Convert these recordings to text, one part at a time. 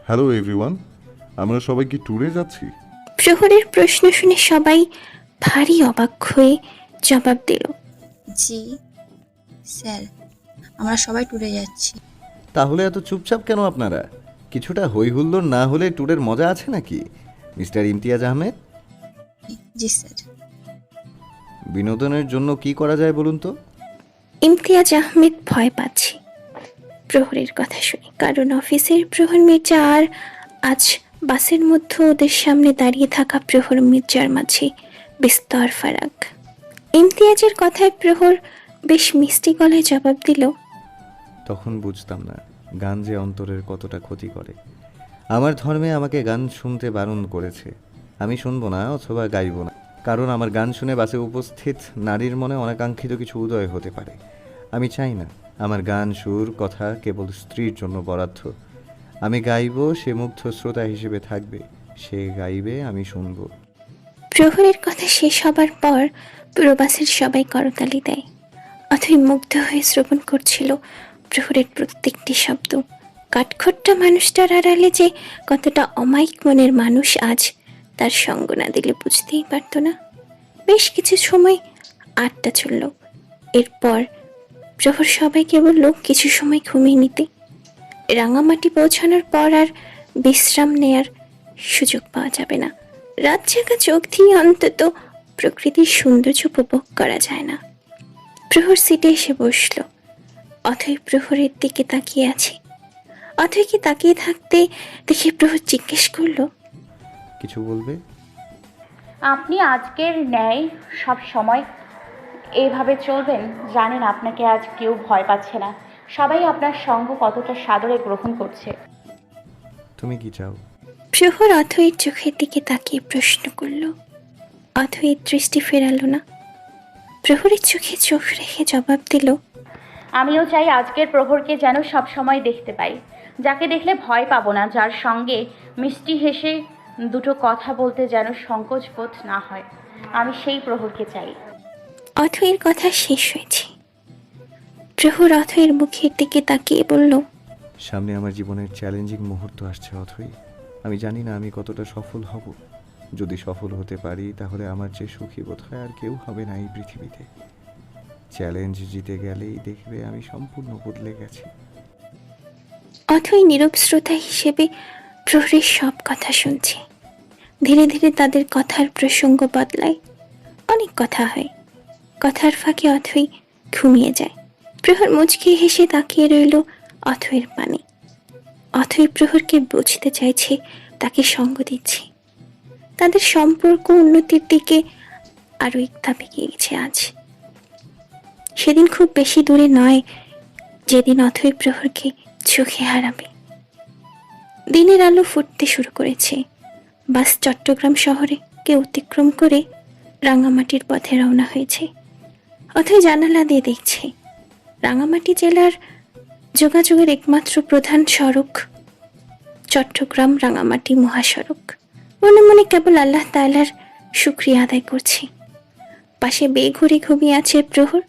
Hello everyone, আমরা সবাই কি ট্যুরে যাচ্ছি? প্রহরের প্রশ্ন শুনে সবাই ভারী অবাক হয়ে জবাব দিল। জি স্যার, আমরা সবাই ট্যুরে যাচ্ছি। তাহলে এত চুপচাপ কেন আপনারা? কিছুটা হই হুল্লোড় না হলে ট্যুরের মজা আছে নাকি? মিস্টার ইমতিয়াজ আহমেদ, জি স্যার। বিনোদনের জন্য কি করা যায় বলুন তো? ইমতিয়াজ আহমেদ ভয় পাচ্ছে প্রহরের কথা শুনে, কারণ অফিসের প্রহর মির্জা আর আজ বাসের মধ্যে ওদের সামনে দাঁড়িয়ে থাকা প্রহর মির্জার মাঝে বিস্তর ফারাক। ইমতিয়াজের কথায় প্রহর বেশ মিষ্টি গলায় জবাব দিল, তখন বুঝতাম না গান যে অন্তরের কতটা ক্ষতি করে। আমার ধর্মে আমাকে গান শুনতে বারণ করেছে। আমি শুনবো না অথবা গাইবো না, কারণ আমার গান শুনে বাসে উপস্থিত নারীর মনে অনাকাঙ্ক্ষিত কিছু উদয় হতে পারে। আমি চাই না আমার গান সুর কথা কেবল স্ত্রীর জন্য বরাদ্দ। আমি গাইবো, সে মুগ্ধ শ্রোতা হিসেবে থাকবে, সে গাইবে, আমি শুনবো। প্রহরের কথা শেষ হবার পর পুরো বাসের সবাই করতালি দেয়। অথই মুগ্ধ হয়ে শ্রবণ করছিল প্রহরের প্রত্যেকটি শব্দ। কাঠখোট্টা মানুষটার আড়ালে যে কতটা অমায়িক মনের মানুষ আজ তার সঙ্গ না দিলে বুঝতেই পারত না। বেশ কিছু সময় আড্ডা চলল। এরপর প্রহর সবাইকে বলল কিছু সময় ঘুমিয়ে নিতে। রাঙামাটি পৌঁছানোর পর আর বিশ্রাম নেয়ার সুযোগ পাওয়া যাবে না। রাত জাগা চোখ দিয়ে অন্তত প্রকৃতির সৌন্দর্য উপভোগ করা যায় না। প্রহর সিটে এসে বসল। অথই প্রহরের দিকে তাকিয়ে আছে। অথইকে তাকিয়ে থাকতে দেখে প্রহর জিজ্ঞেস করলো, কিছু বলবে? আপনি আজকের ন্যায় সব সময় এইভাবে চলবেন? জানেন আপনাকে আজ কেউ ভয় পাচ্ছে না, সবাই আপনার সঙ্গ কতটা সাদরে গ্রহণ করছে। তুমি কি চাও? প্রহর অথইর চোখের দিকে তাকিয়ে প্রশ্ন করল। অথইর দৃষ্টি ফেরালো না। প্রহরের চোখে চোখ রেখে জবাব দিল, আমিও চাই আজকের প্রহরকে যেন সব সময় দেখতে পাই, যাকে দেখলে ভয় পাবো না, যার সঙ্গে মিষ্টি হেসে দুটো কথা বলতে যেন সংকোচ বোধ না হয়। আমি সেই প্রহরকে চাই। অথইর কথা শেষ হয়েছে। প্রহর অথইর মুখের দিকে তাকিয়ে বলল, সামনে আমার জীবনের চ্যালেঞ্জিং মুহূর্ত আসছে অথই। আমি জানি না আমি কতটা সফল হব। যদি সফল হতে পারি তাহলে আমার যে সুখী বোধ হয় আর কেউ হবে না এই পৃথিবীতে। চ্যালেঞ্জ জিতে গেলেই দেখবে আমি সম্পূর্ণ বদলে গেছি। অথই নীরব শ্রোতা হিসেবে প্রহরের সব কথা শুনছে। ধীরে ধীরে তাদের কথার প্রসঙ্গ বদলায়। অনেক কথা হয়। কথার ফাঁকে অথই ঘুমিয়ে যায়। প্রহর মুচকি হেসে তাকিয়ে রইল অথইর পানে। অথই প্রহরকে বুঝতে চাইছে, তাকে সঙ্গ দিচ্ছে। তাদের সম্পর্ক উন্নতির দিকে আরো এক ধাপ এগিয়ে গেছে আজ। সেদিন খুব বেশি দূরে নয় যেদিন অথই প্রহরকে চোখে হারাবে। দিনের আলো ফুটতে শুরু করেছে। বাস চট্টগ্রাম শহরকে অতিক্রম করে রাঙামাটির পথে রওনা হয়েছে। অথই জানালা দিয়ে দেখছে রাঙামাটি জেলার যোগাযোগের একমাত্র প্রধান সড়ক চট্টগ্রাম রাঙামাটি মহাসড়ক। মনে মনে কেবল আল্লাহ তাআলার শুকরিয়া আদায় করছে। পাশে বেঘুরে ঘুমিয়ে আছে প্রহর,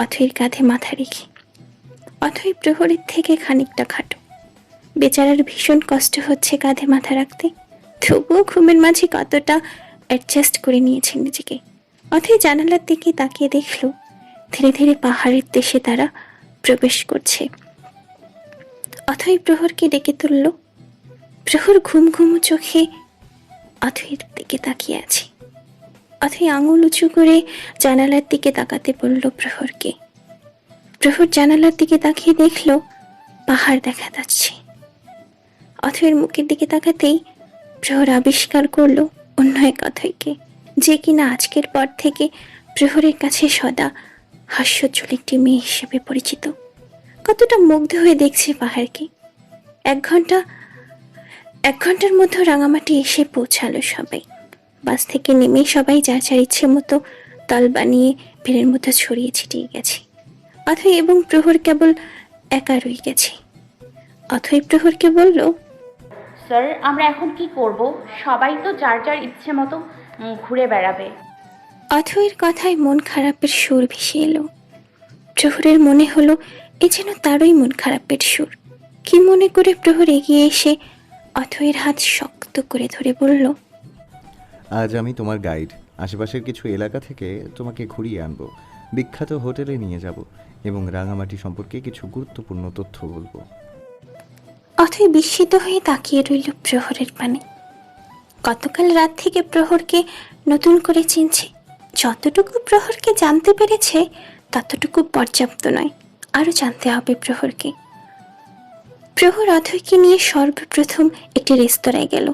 অথইর কাঁধে মাথা রেখে। অথই প্রহরের থেকে খানিকটা খাটো। বেচারার ভীষণ কষ্ট হচ্ছে কাঁধে মাথা রাখতে, তবুও ঘুমের মাঝে কতটা অ্যাডজাস্ট করে নিয়েছেন নিজেকে। অথই জানালার দিকে তাকিয়ে দেখল ধীরে ধীরে পাহাড়ের দেশে তারা প্রবেশ করছে। অথই প্রহরকে ডেকে তুলল। প্রহর ঘুম ঘুমু চোখে অথইর দিকে তাকিয়ে আছে। অথই আঙুল উঁচু করে জানালার দিকে তাকাতে বলল প্রহরকে। প্রহর জানালার দিকে তাকিয়ে দেখল পাহাড় দেখা যাচ্ছে। অথইর মুখের দিকে তাকাতেই প্রহর আবিষ্কার করলো অন্য এক অথইকে, যে কিনা আজকের পর থেকে প্রহরের কাছে সদা হাস্যোজ্জ্বল একটি মেয়ে হিসেবে পরিচিত। কতটা মুগ্ধ হয়ে দেখছে পাহাড়কে। এক ঘন্টার মধ্যে রাঙামাটি এসে পৌঁছালো সবাই। বাস থেকে নেমে সবাই যার যার ইচ্ছে মতো দল বানিয়ে ভিড়ের মধ্যে ছড়িয়ে ছিটিয়ে গেছে। অথই এবং প্রহর কেবল একা রয়ে গেছে। অথই প্রহরকে বলল, স্যার, আমরা এখন কি করব? সবাই তো যার যার ইচ্ছে মতো ঘুরে বেড়াবে। অথইর কথায় মন খারাপের সুর ভেসে এলো। প্রহরের মনে হলো এ যেন তারই মন খারাপের সুর, কি মনে করে প্রহর এগিয়ে এসে অথয়ের হাত শক্ত করে ধরে বলল, আজ আমি তোমার গাইড। আশেপাশের কিছু এলাকা থেকে তোমাকে ঘুরিয়ে আনবো, বিখ্যাত হোটেলে নিয়ে যাব এবং রাঙামাটি সম্পর্কে কিছু গুরুত্বপূর্ণ তথ্য বলবো। অথয় বিস্মিত হয়ে তাকিয়ে রইল প্রহরের পানে। গতকাল রাত থেকে প্রহরকে নতুন করে চিনছে। যতটুকু প্রহরকে জানতে পেরেছে ততটুকু পর্যাপ্ত নয়, আরও জানতে হবে প্রহরকে। প্রহর অথয়কে নিয়ে সর্বপ্রথম একটি রেস্তোরাঁয় গেল।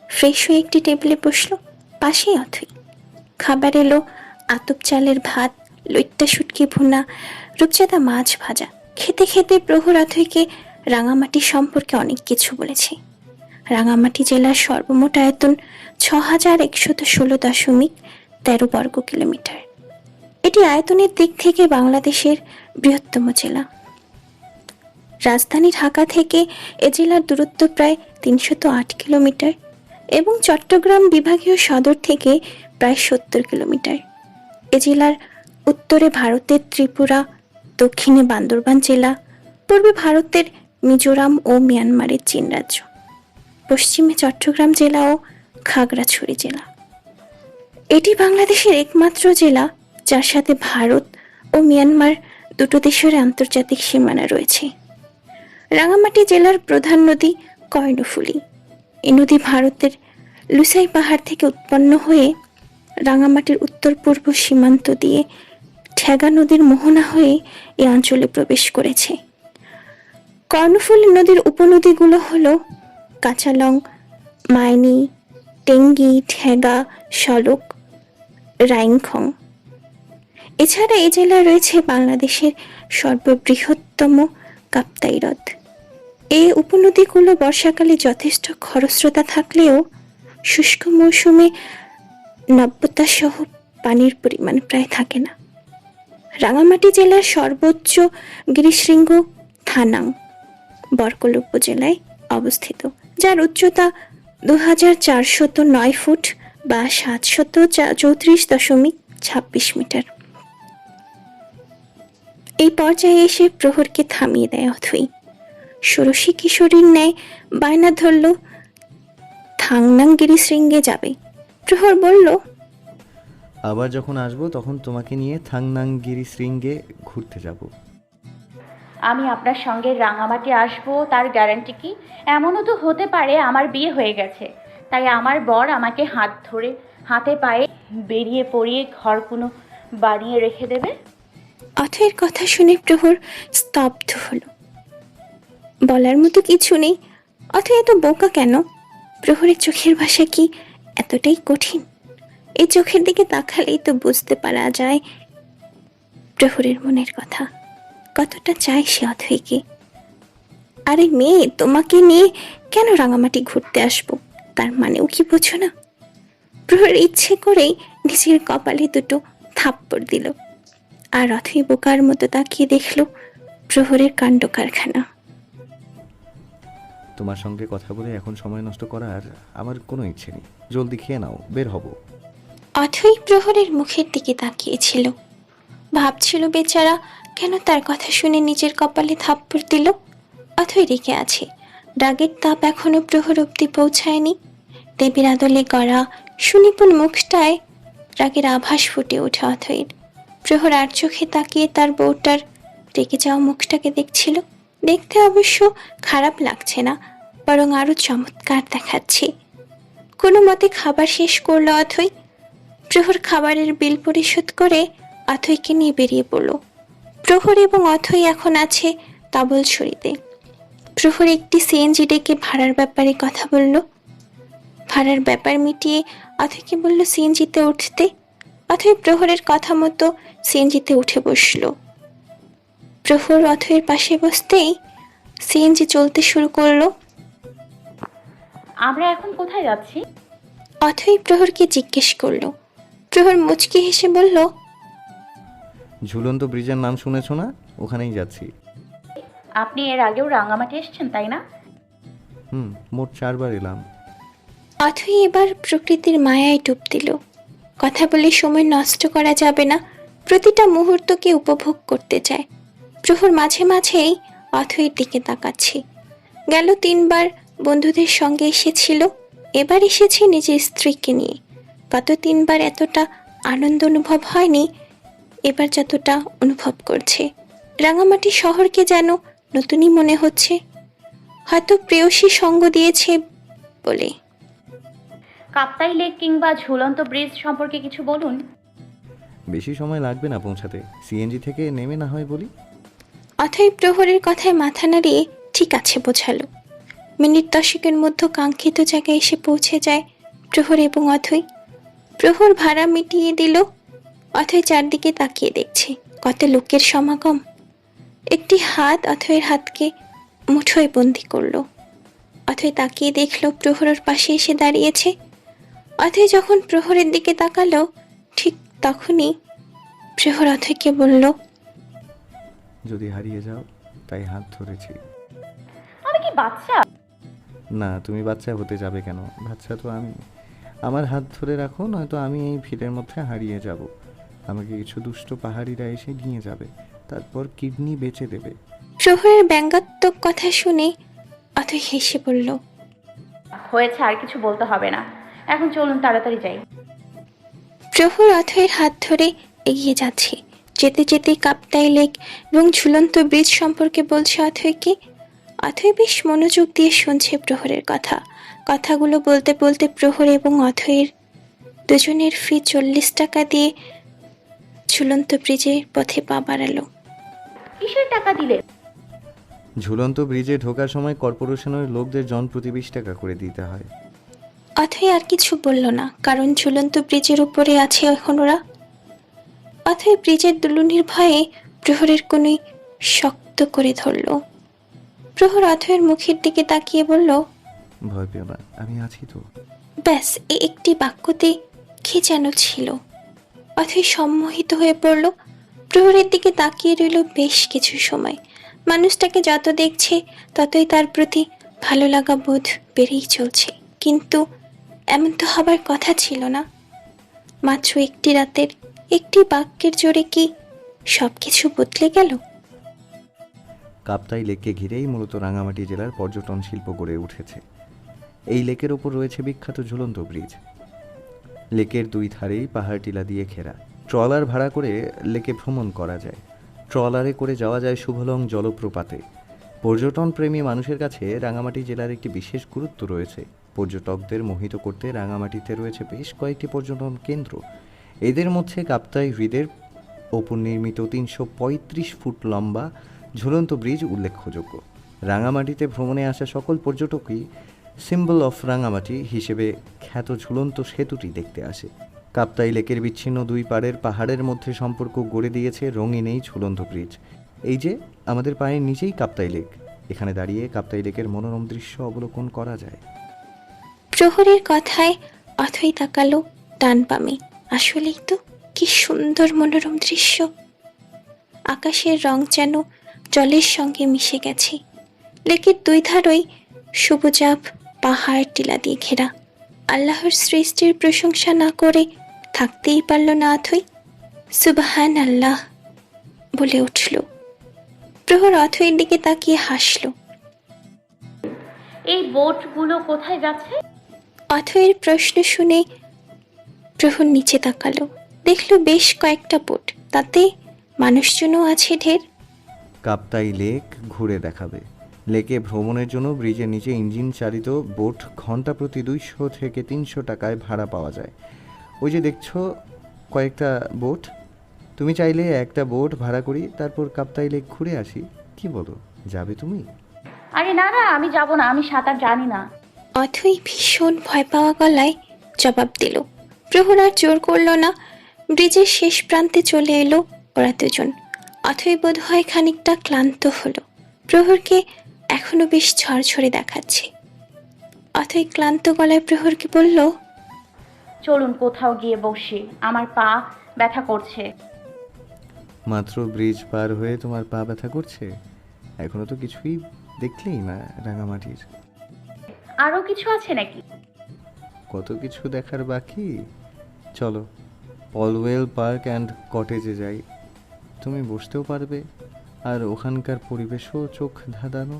ফ্রেশ হয়ে একটি টেবিলে বসলো। পাশেই অথয়। খাবার এলো আতপ চালের ভাত, লইট্টা শুটকি ভুনা, রূপচাঁদা মাছ ভাজা। খেতে খেতে প্রহর অথয়কে রাঙামাটি সম্পর্কে অনেক কিছু বলেছে। রাঙামাটি জেলার সর্বমোট আয়তন 6116.13 বর্গ কিলোমিটার। এটি আয়তনের দিক থেকে বাংলাদেশের বৃহত্তম জেলা। রাজধানী ঢাকা থেকে এ জেলার দূরত্ব প্রায় 308 কিলোমিটার এবং চট্টগ্রাম বিভাগীয় সদর থেকে প্রায় 70 কিলোমিটার। এ জেলার উত্তরে ভারতের ত্রিপুরা, দক্ষিণে বান্দরবান জেলা, পূর্বে ভারতের মিজোরাম ও মিয়ানমারের চীন রাজ্য, পশ্চিমে চট্টগ্রাম জেলা ও খাগড়াছড়ি জেলা। এটি বাংলাদেশের একমাত্র জেলা যার সাথে ভারত ও মিয়ানমার দুটো দেশের আন্তর্জাতিক সীমানা রয়েছে। রাঙামাটি জেলার প্রধান নদী কর্ণফুলী। এই নদী ভারতের লুসাই পাহাড় থেকে উৎপন্ন হয়ে রাঙামাটির উত্তর পূর্ব সীমান্ত দিয়ে ঠেগা নদীর মোহনা হয়ে এই অঞ্চলে প্রবেশ করেছে। কর্ণফুলী নদীর উপনদীগুলো হল কাঁচালং, মাইনি, টেঙ্গি, ঠেগা, শলক, রাইংখং। এছাড়া এই জেলায় রয়েছে বাংলাদেশের সর্ববৃহত্তম কাপ্তাই হ্রদ। এই উপনদীগুলো বর্ষাকালে যথেষ্ট খরস্রোতা থাকলেও শুষ্ক মৌসুমে নাব্যতা সহ পানির পরিমাণ প্রায় থাকে না। রাঙামাটি জেলার সর্বোচ্চ গিরিশৃঙ্গ থানাং বরকল উপজেলায় অবস্থিত, যার উচ্চতা 2409 ফুট বা 734.26 মিটার। এই পর্যায়ে এসে প্রহরকে থামিয়ে দেয় অথই। ষোড়শী কিশোরীর ন্যায় বায়না ধরল থাংনাং গিরিশৃঙ্গে যাবে। প্রহর বলল, আবার যখন আসবো তখন তোমাকে নিয়ে থাংনাংগিরি শৃঙ্গে ঘুরতে যাব। আমি আপনার সঙ্গে রাঙামাটি আসবো তার গ্যারান্টি কি? এমনও তো হতে পারে আমার বিয়ে হয়ে গেছে, তাই আমার বর আমাকে হাত ধরে হাতে পায়ে বেরিয়ে পড়িয়ে ঘর কোনো বানিয়ে রেখে দেবে। অথয়ের কথা শুনে প্রহর স্তব্ধ হলো। বলার মতো কিছু নেই। অথয় এত বোকা কেন? প্রহরের চোখের ভাষা কি এতটাই কঠিন? এই চোখের দিকে তাকালেই তো বুঝতে পারা যায় প্রহরের মনের কথা। কতটা চায় সে অথয়কে। আরে মেয়ে, তোমাকে নিয়ে কেন রাঙামাটি ঘুরতে আসবো তার মানেও কি বোঝো না? প্রহর ইচ্ছে করেই নিজের কপালে দুটো থাপ্পড় দিল। আর অথই বোকার মতো তাকিয়ে দেখল প্রহরের কাণ্ড কারখানা। তোমার সঙ্গে কথা বলে এখন সময় নষ্ট করার আমার কোনো ইচ্ছে নেই। জলদি খেয়ে নাও, বের হব। অথই প্রহরের মুখের দিকে তাকিয়েছিল। ভাবছিল বেচারা কেন তার কথা শুনে নিজের কপালে থাপ্পড় দিল। অথই রেগে আছে। রাগের তাপ এখনো প্রহর অব্দি পৌঁছায়নি। দেবীর আদলে গড়া সুনিপুণ মুখটায় রাগের আভাস ফুটে ওঠে অথইর। প্রহর আর চোখে তাকিয়ে তার বউটার রেগে যাওয়া মুখটাকে দেখছিল। দেখতে অবশ্য খারাপ লাগছে না, বরং আরো চমৎকার দেখাচ্ছে। কোনো মতে খাবার শেষ করলো অথই। প্রহর খাবারের বিল পরিশোধ করে অথইকে নিয়ে বেরিয়ে পড়ল। প্রহর এবং অথই এখন আছে তাবলছড়িতে। প্রহর একটি সিএনজি ডেকে ভাড়ার ব্যাপারে কথা বলল। ভাড়ার ব্যাপার মিটিয়ে অথইকে বলল সিএনজিতে উঠতে। অথই প্রহরের কথা মতো সিএনজিতে উঠে বসল। প্রহর অথইয়ের পাশে বসতেই সিএনজি চলতে শুরু করলো। আমরা এখন কোথায় যাচ্ছি? অথই প্রহরকে জিজ্ঞেস করলো। প্রহর মুচকি হেসে বলল, ঝুলন্ত ব্রিজের নাম শুনেছো না? ওখানেই যাচ্ছি। আপনি এর আগেও রাঙামাটি এসেছেন তাই না? মোট 4 বার এলাম। অথই এবার প্রকৃতির মায়ায় ডুব দিল। কথা বলে সময় নষ্ট করা যাবে না, প্রতিটা মুহূর্তকে উপভোগ করতে চায়। প্রহর মাঝে মাঝেই অথইয়ের দিকে তাকাচ্ছে। গেল 3বার বন্ধুদের সঙ্গে এসেছিল, এবার এসেছে নিজের স্ত্রীকে নিয়ে। গত 3বার এতটা আনন্দ অনুভব হয়নি এবার যতটা অনুভব করছে। রাঙামাটি শহরকে যেন নতুনই মনে হচ্ছে, হয়তো প্রেয়সী সঙ্গ দিয়েছে বলে। কাপ্তাই লেক কিংবা ঝুলন্ত ব্রিজ সম্পর্কে কিছু বলুন। বেশি সময় লাগবে না পৌঁছাতে, সিএনজি থেকে নেমে না হয় বলি। অথই প্রহরের কথায় মাথা নাড়িয়ে ঠিক আছে বোঝালো। মিনিট 10 মধ্যে কাঙ্ক্ষিত জায়গায় এসে পৌঁছে যায় প্রহর এবং অথই। প্রহর ভাড়া মিটিয়ে দিল। অথই চারদিকে তাকিয়ে দেখছে কত লোকের সমাগম। একটি হাত অথয়ের হাতকে মুঠোয় বন্দি করলো। অথই তাকিয়ে দেখলো প্রহরের পাশে এসে দাঁড়িয়েছে। অথই যখন প্রহরের দিকে তাকালো ঠিক তখনই প্রহর অথইকে বলল, যদি হারিয়ে যাও তাই হাত ধরেছি। আমি কি বাচ্চা? না, তুমি বাচ্চা হতে যাবে কেন? বাচ্চা তো আমি। আমার হাত ধরে রাখো, নয়তো আমি এই ভিড়ের মধ্যে হারিয়ে যাব। আমাকে কিছু দুষ্ট পাহাড়িরা এসে নিয়ে যাবে, তারপর কিডনি বেচে দেবে। প্রহরের ব্যঙ্গাত্মক কথা শুনে অথই হেসে বলল, হয়েছে, আর কিছু বলতে হবে না, এখন চলুন তাড়াতাড়ি যাই। প্রহর অথয়ের হাত ধরে এগিয়ে যাচ্ছে। যেতে যেতে কাপ্তাই লেক এবং ঝুলন্ত ব্রিজ সম্পর্কে বলছে অথয়কে। অথয় বেশ মনোযোগ দিয়ে শুনছে প্রহরের কথাগুলো বলতে বলতে প্রহর এবং অথয়ের দুজনের ফি 40 টাকা দিয়ে ঝুলন্ত ব্রিজের পথে পা বাড়ালো। কিসের টাকা দিলে? ঝুলন্ত ব্রিজে ঢোকার সময় কর্পোরেশনের লোকদের জন প্রতি 20 টাকা করে দিতে হয়। অথয় আর কিছু বলল না, কারণ ঝুলন্ত ব্রিজের উপরে আছে এখন ওরা। অথয় ব্রিজের দুলুনির ভয়ে প্রহরের কোণে শক্ত করে ধরল। প্রহর অথয়ের মুখের দিকে তাকিয়ে বলল, ভয় পেও না, আমি আছি তো। ব্যাস এই একটি বাক্যতে কি যেন ছিল। অথয় সম্মোহিত হয়ে পড়ল। প্রহরের দিকে তাকিয়ে রইল বেশ কিছু সময়। মানুষটাকে যত দেখছে ততই তার প্রতি ভালো লাগা বোধ বেড়েই চলছে। কিন্তু এমন তো হবার কথা ছিল না। মাত্র একটি রাতের একটি বাক্যের জোরে কি সব কিছু বদলে গেল? কাপ্তাই লেককে ঘিরেই মূলত রাঙামাটি জেলার পর্যটন শিল্প গড়ে উঠেছে। এই লেকের ওপর রয়েছে বিখ্যাত ঝুলন্ত ব্রিজ। লেকের দুই ধারেই পাহাড় টিলা দিয়ে ঘেরা। ট্রলার ভাড়া করে লেকে ভ্রমণ করা যায়। ট্রলারে করে যাওয়া যায় শুভলং জলপ্রপাতে। পর্যটন প্রেমী মানুষের কাছে রাঙামাটি জেলার একটি বিশেষ গুরুত্ব রয়েছে। পর্যটকদের মোহিত করতে রাঙামাটিতে রয়েছে বেশ কয়েকটি পর্যটন কেন্দ্র। এদের মধ্যে কাপ্তাই হ্রদের ওপর নির্মিত 335 ফুট লম্বা ঝুলন্ত ব্রিজ উল্লেখযোগ্য। রাঙামাটিতে ভ্রমণে আসা সকল পর্যটকই সিম্বল অফ রাঙামাটি হিসেবে খ্যাত ঝুলন্ত সেতুটি দেখতে আসে। কাপ্তাই লেকের বিচ্ছিন্ন দুই পাড়ের পাহাড়ের মধ্যে সম্পর্ক গড়ে দিয়েছে রঙিন এই ঝুলন্ত ব্রিজ। এই যে আমাদের পায়ের নিচেই কাপ্তাই লেক, এখানে দাঁড়িয়ে কাপ্তাই লেকের মনোরম দৃশ্য অবলোকন করা যায়। প্রহরের কথায় অথই তাকালো ডান বামে। আসলেই তো কি সুন্দর মনোরম দৃশ্য। আকাশের রং যেন জলের সঙ্গে মিশে গেছে। লেকের দুই ধারই সবুজাভ পাহাড় টিলা দিয়ে ঘেরা। আল্লাহর সৃষ্টির প্রশংসা না করে থাকতেই পারল না অথই। সুবহান আল্লাহ বলে উঠল। প্রহর অথইয়ের দিকে তাকিয়ে হাসল। এই বোটগুলো কোথায় যাচ্ছে? অথয়ের প্রশ্ন শুনে প্রহর নিচে তাকালো। দেখল বেশ কয়েকটা বোট, তাতে মানুষজনও আছে ঢের। কাপ্তাই লেক ঘুরে দেখাবে। লেকে ভ্রমণের জন্য ব্রিজের নিচে ইঞ্জিন চালিত বোট ঘন্টা প্রতি 200 থেকে 300 টাকায় ভাড়া পাওয়া যায়। ওই যে দেখছো কয়েকটা বোট, তুমি চাইলে একটা বোট ভাড়া করি, তারপর কাপ্তাই লেক ঘুরে আসি। কি বলো, যাবে তুমি? আরে না না, আমি যাব না, আমি সাঁতার জানি না। অথই ভীষণ ভয় পাওয়া গলায় জবাব দিল। প্রহর আর জোর করল না। ব্রিজের শেষ প্রান্তে চলে এলো ওরা দুজন। অথই বোধ হয় খানিকটা ক্লান্ত হলো। প্রহরকে এখনো বেশ ঝরঝরে দেখাচ্ছে। অথই ক্লান্ত গলায় প্রহরকে বলল, চলুন কোথাও গিয়ে বসি, আমার পা ব্যথা করছে। মাত্র ব্রিজ পার হয়ে তোমার পা ব্যথা করছে? এখনো তো কিছুই দেখলেই না রাঙামাটির। আরও কিছু আছে নাকি? কত কিছু দেখার বাকি। চলো পলওয়েল পার্ক অ্যান্ড কটেজে যাই, তুমি বসতেও পারবে আর ওখানকার পরিবেশও চোখ ধাঁধানো।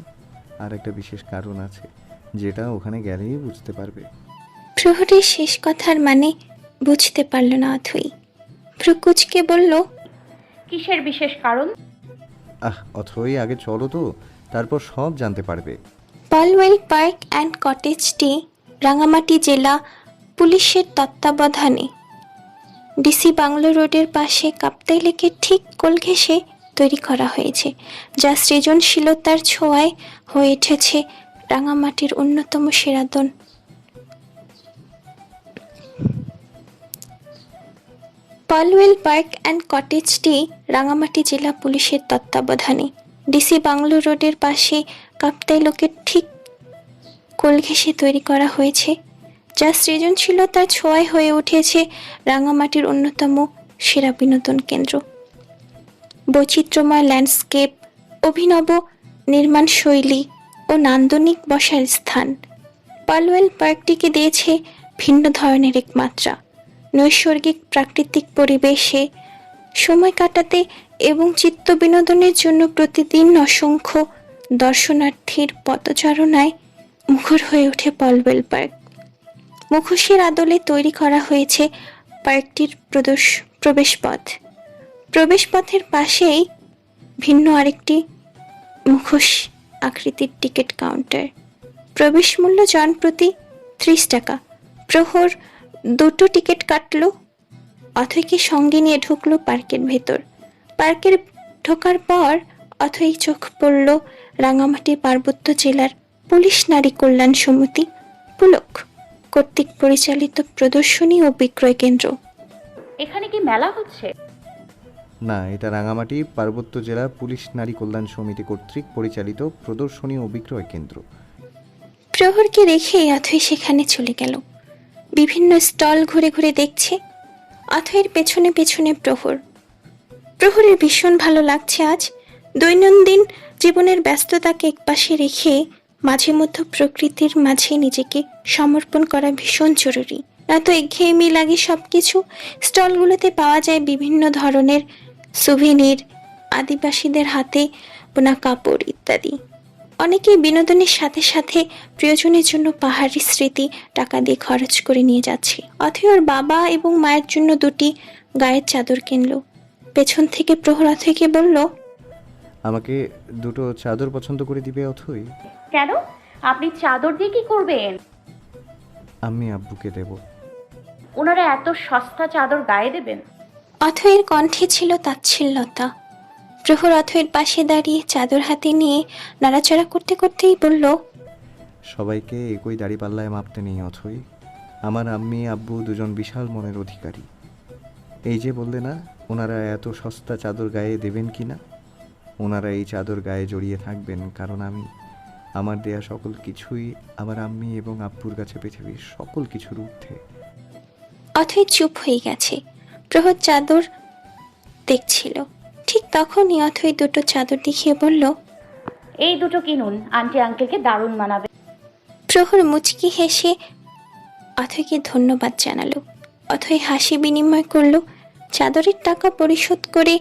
আর একটা বিশেষ কারণ আছে, যেটা ওখানে গেলেই বুঝতে পারবে। প্রহরের শেষ কথার মানে বুঝতে পারল না অথই। প্রকুচকে বলল, কিসের বিশেষ কারণ? অথই আগে চলো তো, তারপর সব জানতে পারবে। পালওয়েল পার্ক অ্যান্ড কটেজটি রাঙামাটি জেলা পুলিশের তত্ত্বাবধানে ডিসি বাংলো রোডের পাশে কাপ্তাই লেকের ঠিক কোল ঘেঁষে তৈরি করা হয়েছে, যা সৃজনশীলতার ছোঁয়ায় হয়ে উঠেছে রাঙামাটির অন্যতম সেরাদন। পালওয়েল পার্ক অ্যান্ড কটেজটি রাঙামাটি জেলা পুলিশের তত্ত্বাবধানে ডিসি বাংলো রোডের পাশে কাপ্তাই লেকের ঠিক কোল ঘেঁষে তৈরি করা হয়েছে, যা সৃজনশীলতার ছোঁয়ায় হয়ে উঠেছে রাঙামাটির অন্যতম সেরা বিনোদন কেন্দ্র। বৈচিত্র্যময় ল্যান্ডস্কেপ, অভিনব নির্মাণ শৈলী ও নান্দনিক বসার স্থান পালওয়েল পার্কটিকে দিয়েছে ভিন্ন ধরনের এক মাত্রা। নৈসর্গিক প্রাকৃতিক পরিবেশে সময় কাটাতে এবং চিত্ত বিনোদনের জন্য প্রতিদিন অসংখ্য দর্শনার্থীর পদচারণায় মুখর হয়ে ওঠে পালওয়েল পার্ক। মুখোশের আদলে তৈরি করা হয়েছে পার্কটির প্রবেশপথ। প্রবেশপথের পাশেই ভিন্ন আরেকটি মুখোশ আকৃতির টিকিট কাউন্টার। প্রবেশ মূল্য জনপ্রতি 30 টাকা। প্রহর 2টো টিকিট কাটল। অথৈকে সঙ্গে নিয়ে ঢুকলো পার্কের ভেতর। পার্কের ঢোকার পর অথৈ চোখ পড়ল রাঙামাটি পার্বত্য জেলার পুলিশ নারী কল্যাণ সমিতি পুলক কর্তৃক পরিচালিত প্রদর্শনী ও বিক্রয় কেন্দ্র। এখানে কি মেলা হচ্ছে? না, এটা রাঙামাটি পার্বত্য জেলা পুলিশ নারী কল্যাণ সমিতি কর্তৃক পরিচালিত প্রদর্শনী ও বিক্রয় কেন্দ্র। প্রহরকে রেখে অথৈ সেখানে চলে গেল। বিভিন্ন স্টল ঘুরে ঘুরে দেখছে। অথৈয়ের পেছনে পেছনে প্রহরের ভীষণ ভালো লাগছে আজ। দৈনন্দিন জীবনের ব্যস্ততাকে একপাশে রেখে মাঝে মধ্যে প্রকৃতির মাঝে নিজেকে সমর্পণ করা ভীষণ জরুরি। নয়তো একঘেয়েমি লাগে সবকিছু। স্টলগুলোতে পাওয়া যায় বিভিন্ন ধরনের সুভেনির, আদিবাসীদের হাতে বোনা কাপড় ইত্যাদি। অনেকেই বিনোদনের সাথে সাথে প্রিয়জনের জন্য পাহাড়ি স্মৃতি টাকা দিয়ে খরচ করে নিয়ে যাচ্ছে। অথৈ ওর বাবা এবং মায়ের জন্য 2টি গায়ের চাদর কিনল। পেছন থেকে প্রহর অথৈকে বলল, আমাকে 2টো চাদর পছন্দ করে দিবে অথই? কেন? আপনি চাদর দিয়ে কি করবেন? আমি আব্বুকে দেব। ওনারা এত সস্তা চাদর গায়ে দেবেন? অথৈয়ের কণ্ঠে ছিল তাচ্ছিল্যতা। প্রহর অথৈয়ের পাশে দাঁড়িয়ে চাদর হাতে নিয়ে নাড়াচাড়া করতে করতেই বলল, সবাইকে একই দাড়িপাল্লায় মাপতে নেই অথই। আমার আম্মি আব্বু দুজন বিশাল মনের অধিকারী। এই যে বললে না ওনারা এত সস্তা চাদর গায়ে দেবেন কি না, ওনারা এই চাদর গায়ে জড়িয়ে থাকবেন কারণ আমি আমার দেয়া সকল কিছুই আমার আম্মি এবং আব্বুর কাছে পৃথিবীর সকল কিছুর ঊর্ধ্বে। অথৈ চুপ হয়ে গেছে। প্রহর চাদর দেখছিল। ঠিক তখনই অথৈ 2টো চাদর দেখিয়ে বলল, এই 2টো কিনুন, আন্টি আঙ্কেলকে দারুণ মানাবে। প্রহর মুচকি হেসে অথৈকে ধন্যবাদ জানালো। অথৈ হাসি বিনিময় করলো। চাদরের টাকা পরিশোধ করে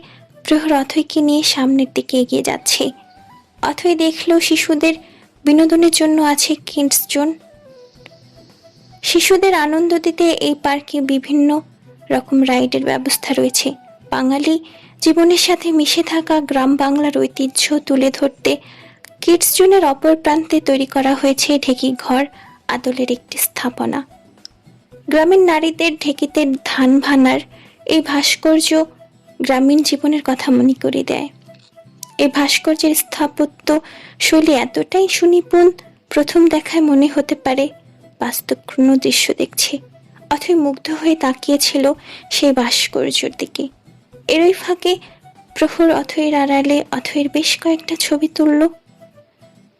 প্রহর অথৈকে নিয়ে সামনের দিকে এগিয়ে যাচ্ছে। অথৈ দেখলো শিশুদের বিনোদনের জন্য আছে কিডস জোন। শিশুদের আনন্দ দিতে এই পার্কে বিভিন্ন রকম রাইডের ব্যবস্থা রয়েছে। বাঙালি জীবনের সাথে মিশে থাকা গ্রাম বাংলার ঐতিহ্য তুলে ধরতে কিডস জোনের অপর প্রান্তে তৈরি করা হয়েছে ঢেকি ঘর আদলের একটি স্থাপনা। গ্রামের নারীদের ঢেকিতে ধান ভানার এই ভাস্কর্য গ্রামীণ জীবনের কথা মনে করে দেয়। এই ভাস্কর্যের স্থাপত্য শৈলী এতটাই সুনিপুণ, প্রথম দেখায় মনে হতে পারে বাস্তব কোনো দৃশ্য দেখছে। অথৈ মুগ্ধ হয়ে তাকিয়েছিল সেই ভাস্কর্যের দিকে। এরই ফাঁকে প্রহর অথৈয়ের আড়ালে অথৈয়ের বেশ কয়েকটা ছবি তুলল।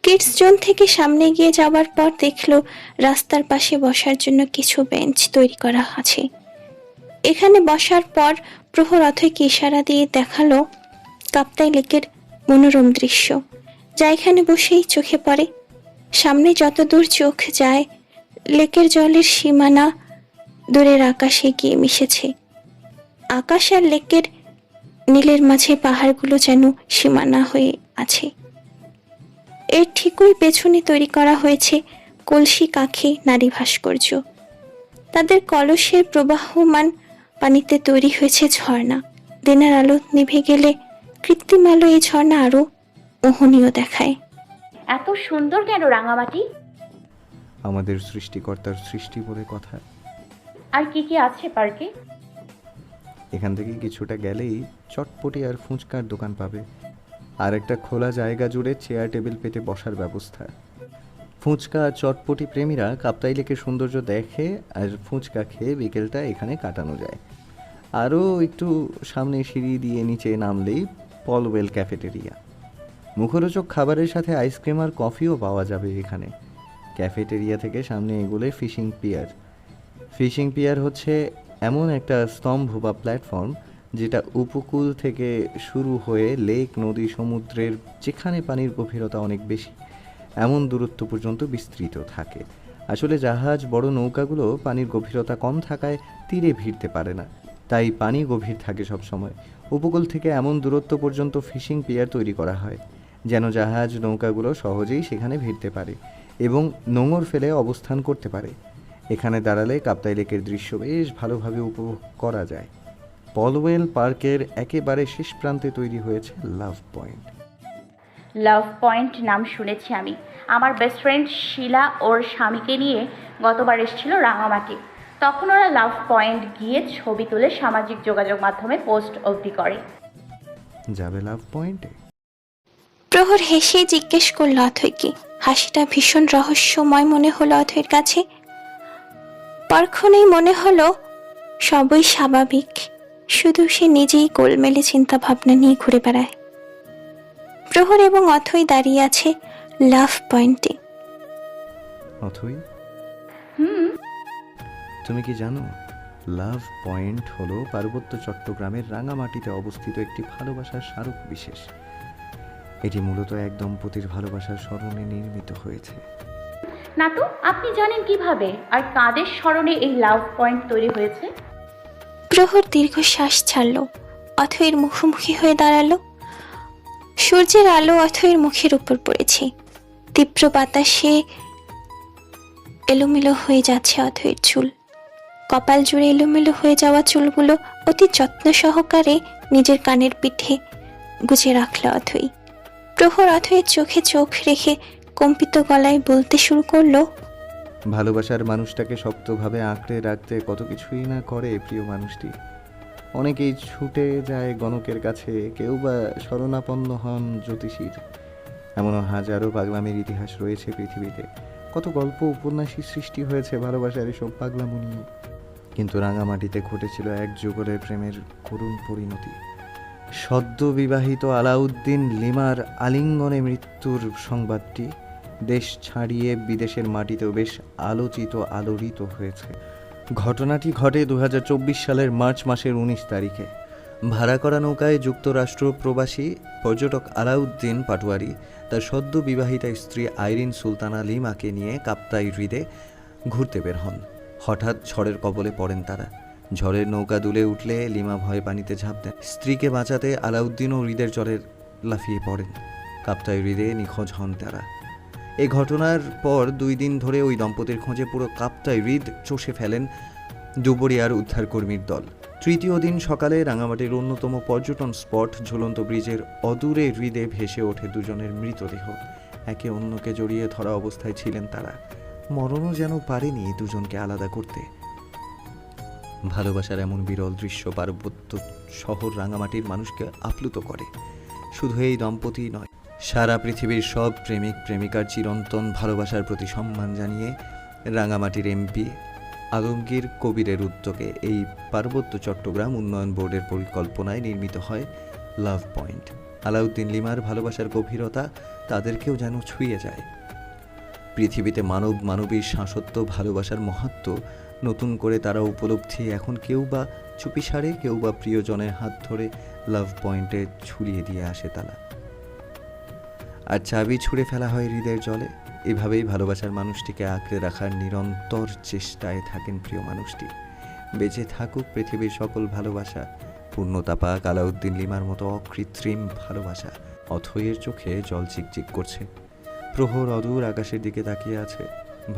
কিডস জোন থেকে সামনে গিয়ে যাওয়ার পর দেখল রাস্তার পাশে বসার জন্য কিছু বেঞ্চ তৈরি করা আছে। এখানে বসার পর প্রহর অথৈকে ইশারা দিয়ে দেখালো কাপ্তাই লেকের মনোরম দৃশ্য, যা এখানে বসেই চোখে পড়ে। সামনে যত দূর চোখ যায় লেকের জলের সীমানা দূরের আকাশে গিয়ে মিশেছে। আকাশ আর লেকের নীলের মাঝে পাহাড়গুলো যেন সীমানা হয়ে আছে। এর ঠিকই পেছনে তৈরি করা হয়েছে কলসি কাঁখে নারী ভাস্কর্য। তাদের কলসের প্রবাহমান পানিতে তৈরি হয়েছে ঝর্ণা। দিনের আলো নিভে গেলে কৃত্রিম আলো এই ঝর্ণা আরো মোহনীয় দেখায়। এত সুন্দর কেন রাঙামাটি? আমাদের সৃষ্টিকর্তার সৃষ্টি বলে কথা। আর কি কি আছে পার্কে? এখান থেকে কিছুটা গেলেই চটপটি আর ফুচকার দোকান পাবে, আর একটা খোলা জায়গা জুড়ে চেয়ার টেবিল পেতে বসার ব্যবস্থা। ফুচকা আর চটপটি প্রেমীরা কাপ্তাই লেকের সৌন্দর্য দেখে আর ফুচকা খেয়ে বিকেলটা এখানে কাটানো যায়। আরও একটু সামনে সিঁড়ি দিয়ে নিচে নামলেই পলওয়েল ক্যাফেটেরিয়া। মুখরোচক খাবারের সাথে আইসক্রিম আর কফিও পাওয়া যাবে এখানে। ক্যাফেটেরিয়া থেকে সামনে এগোলে ফিশিং পিয়ার। ফিশিং পিয়ার হচ্ছে এমন একটা স্তম্ভ বা প্ল্যাটফর্ম যেটা উপকূল থেকে শুরু হয়ে লেক, নদী, সমুদ্রের যেখানে পানির গভীরতা অনেক বেশি এমন দূরত্ব পর্যন্ত বিস্তৃত থাকে। আসলে জাহাজ, বড় নৌকাগুলো পানির গভীরতা কম থাকায় তীরে ভিড়তে পারে না, তাই পানি গভীর থাকে সব সময়। উপকূল থেকে এমন দূরত্ব পর্যন্ত ফিশিং পিয়ার তৈরি করা হয় যেন জাহাজ, নৌকাগুলো সহজেই সেখানে ভিড়তে পারে এবং নোঙর ফেলে অবস্থান করতে পারে। এখানে দাঁড়ালে কাপ্তাই লেকের দৃশ্য বেশ ভালোভাবে উপভোগ করা যায়। পলওয়েল পার্কের একেবারে শেষ প্রান্তে তৈরি হয়েছে লাভ পয়েন্ট। লাভ পয়েন্ট নাম শুনেছি আমি। আমার বেস্ট ফ্রেন্ড শিলা ওর স্বামীকে নিয়ে গতবার এসেছিল রাঙামাটি। তখন ওরা লাভ পয়েন্ট গিয়ে ছবি তুলে সামাজিক যোগাযোগ মাধ্যমে পোস্ট অবধি করে। যাবে লাভ পয়েন্টে? প্রহর হেসে জিজ্ঞেস করল অথৈকে। হাসিটা ভীষণ রহস্যময় মনে হলো অথৈর কাছে। পরক্ষণেই মনে হলো সবই স্বাভাবিক, শুধু সে নিজেই গোলমেলে চিন্তা ভাবনা নিয়ে ঘুরে বেড়ায়। প্রহর এবং অথৈ দাঁড়িয়ে আছে লাভ পয়েন্টে। অথৈ, তুমি কি জানো লাভ পয়েন্ট হলো পার্বত্য চট্টগ্রামের রাঙামাটিতে অবস্থিত একটি ভালোবাসার স্মারক বিশেষ। এটি মূলত এক দম্পতির ভালোবাসার স্মরণে নির্মিত হয়েছে। না তো, আপনি জানেন কিভাবে আর কাদের স্মরণে এই লাভ পয়েন্ট তৈরি হয়েছে? প্রহর দীর্ঘশ্বাস ছাড়ল। অথৈর মুখোমুখি হয়ে দাঁড়ালো। সূর্যের আলো অথৈর মুখের উপর পড়েছে। তীব্র বাতাসে এলোমেলো হয়ে যাচ্ছে অথৈর চুল। কপাল জুড়ে এলোমেলো হয়ে যাওয়া চুলগুলো অতি যত্ন সহকারে নিজের কানের পিঠে গুজে রাখল অথৈ। প্রহর অথৈর চোখে চোখ রেখে কম্পিত গলায় বলতে শুরু করলো, ভালোবাসার মানুষটাকে শক্তভাবে আঁকড়ে রাখতে কত কিছুই না করে প্রিয় মানুষটি। অনেকেই ছুটে যায় গণকের কাছে, কেউ বা শরণাপন্ন হন জ্যোতিষীর। এমনও হাজারো পাগলামের ইতিহাস রয়েছে পৃথিবীতে। কত গল্প, উপন্যাসই সৃষ্টি হয়েছে ভালোবাসার এসব পাগলামো নিয়ে। কিন্তু রাঙামাটিতে ঘটেছিল এক যুগলের প্রেমের করুণ পরিণতি। সদ্য বিবাহিত আলাউদ্দিন লিমার আলিঙ্গনে মৃত্যুর সংবাদটি দেশ ছাড়িয়ে বিদেশের মাটিতেও বেশ আলোচিত, আলোড়িত হয়েছে। ঘটনাটি ঘটে 2024 সালের মার্চ মাসের 19 তারিখে। ভাড়া করা নৌকায় যুক্তরাষ্ট্র প্রবাসী পর্যটক আলাউদ্দিন পাটোয়ারি তার সদ্য বিবাহিতা স্ত্রী আইরিন সুলতানা লিমাকে নিয়ে কাপ্তাই হ্রদে ঘুরতে বের হন। হঠাৎ ঝড়ের কবলে পড়েন তারা। ঝড়ের নৌকা দুলে উঠলে লিমা ভয়ে পানিতে ঝাঁপ দেন। স্ত্রীকে বাঁচাতে আলাউদ্দিনও হ্রদের জলে লাফিয়ে পড়েন। কাপ্তাই হ্রদে নিখোঁজ হন তারা। এই ঘটনার পর 2 দিন ধরে ওই দম্পতির খোঁজে পুরো কাপ্তাই হ্রদ চষে ফেলেন ডুবুরিয়ার উদ্ধারকর্মীর দল। তৃতীয় দিন সকালে রাঙামাটির অন্যতম পর্যটন স্পট ঝুলন্ত ব্রিজের অদূরে হ্রদে ভেসে ওঠে দুজনের মৃতদেহ। একে অন্যকে জড়িয়ে ধরা অবস্থায় ছিলেন তারা। মরণও যেন পারেনি দুজনকে আলাদা করতে। ভালোবাসার এমন বিরল দৃশ্য পার্বত্য শহর রাঙামাটির মানুষকে আপ্লুত করে। শুধু এই দম্পতি নয়, সারা পৃথিবীর সব প্রেমিক প্রেমিকার চিরন্তন ভালোবাসার প্রতি সম্মান জানিয়ে রাঙামাটির এমপি আলমগীর কবিরের উদ্যোগে এই পার্বত্য চট্টগ্রাম উন্নয়ন বোর্ডের পরিকল্পনায় নির্মিত হয় লাভ পয়েন্ট। আলাউদ্দিন লিমার ভালোবাসার গভীরতা তাদেরকেও যেন ছুঁয়ে যায়। পৃথিবীতে মানব মানবীর শাশ্বত ভালোবাসার মাহাত্ম্য নতুন করে তারা উপলব্ধি এখন কেউ বা চুপিসারে, কেউ বা প্রিয়জনের হাত ধরে লাভ পয়েন্টে ছুড়িয়ে দিয়ে আসে তারা। আর চাবি ছুঁড়ে ফেলা হয় হৃদয়ের জলে। এভাবেই ভালোবাসার মানুষটিকে আঁকড়ে রাখার নিরন্তর চেষ্টায় থাকেন প্রিয় মানুষটি। বেঁচে থাকুক পৃথিবীর সকল ভালোবাসা, পূর্ণতা পাক আলাউদ্দিন লিমার মতো অকৃত্রিম ভালোবাসা। অথৈয়ের চোখে জল চিকচিক করছে। প্রহর অদূর আকাশের দিকে তাকিয়ে আছে।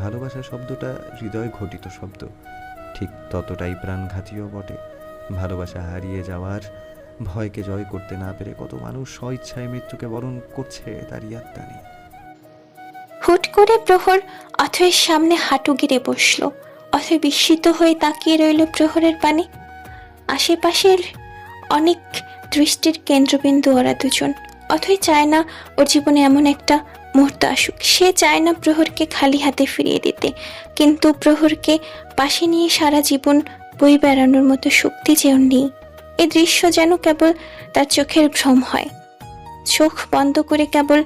ভালোবাসা শব্দটা হৃদয় ঘটিত শব্দ, ঠিক ততটাই প্রাণঘাতীও বটে। ভালোবাসা হারিয়ে যাওয়ার ভয়কে জয় করতে না পেরে কত মানুষ স্বইচ্ছায় মৃত্যুকে বরণ করছে তার ইয়াত্তানি। হুট করে প্রহর অথয়ের সামনে হাঁটু গেড়ে বসলো। অথয় বিস্মিত হয়ে তাকিয়ে রইল প্রহরের পানে। আশেপাশের অনেক দৃষ্টির কেন্দ্রবিন্দু ওরা দুজন। অথয় চায় না ওর জীবনে এমন একটা মুহূর্ত আসুক। সে চায় না প্রহরকে খালি হাতে ফিরিয়ে দিতে, কিন্তু প্রহরকে পাশে নিয়ে সারা জীবন বই বেড়ানোর মতো শক্তি যে ওর নেই। এই দৃশ্য যেন কেবল তার চোখের ভ্রম হয়। চোখ বন্ধ করে কেবল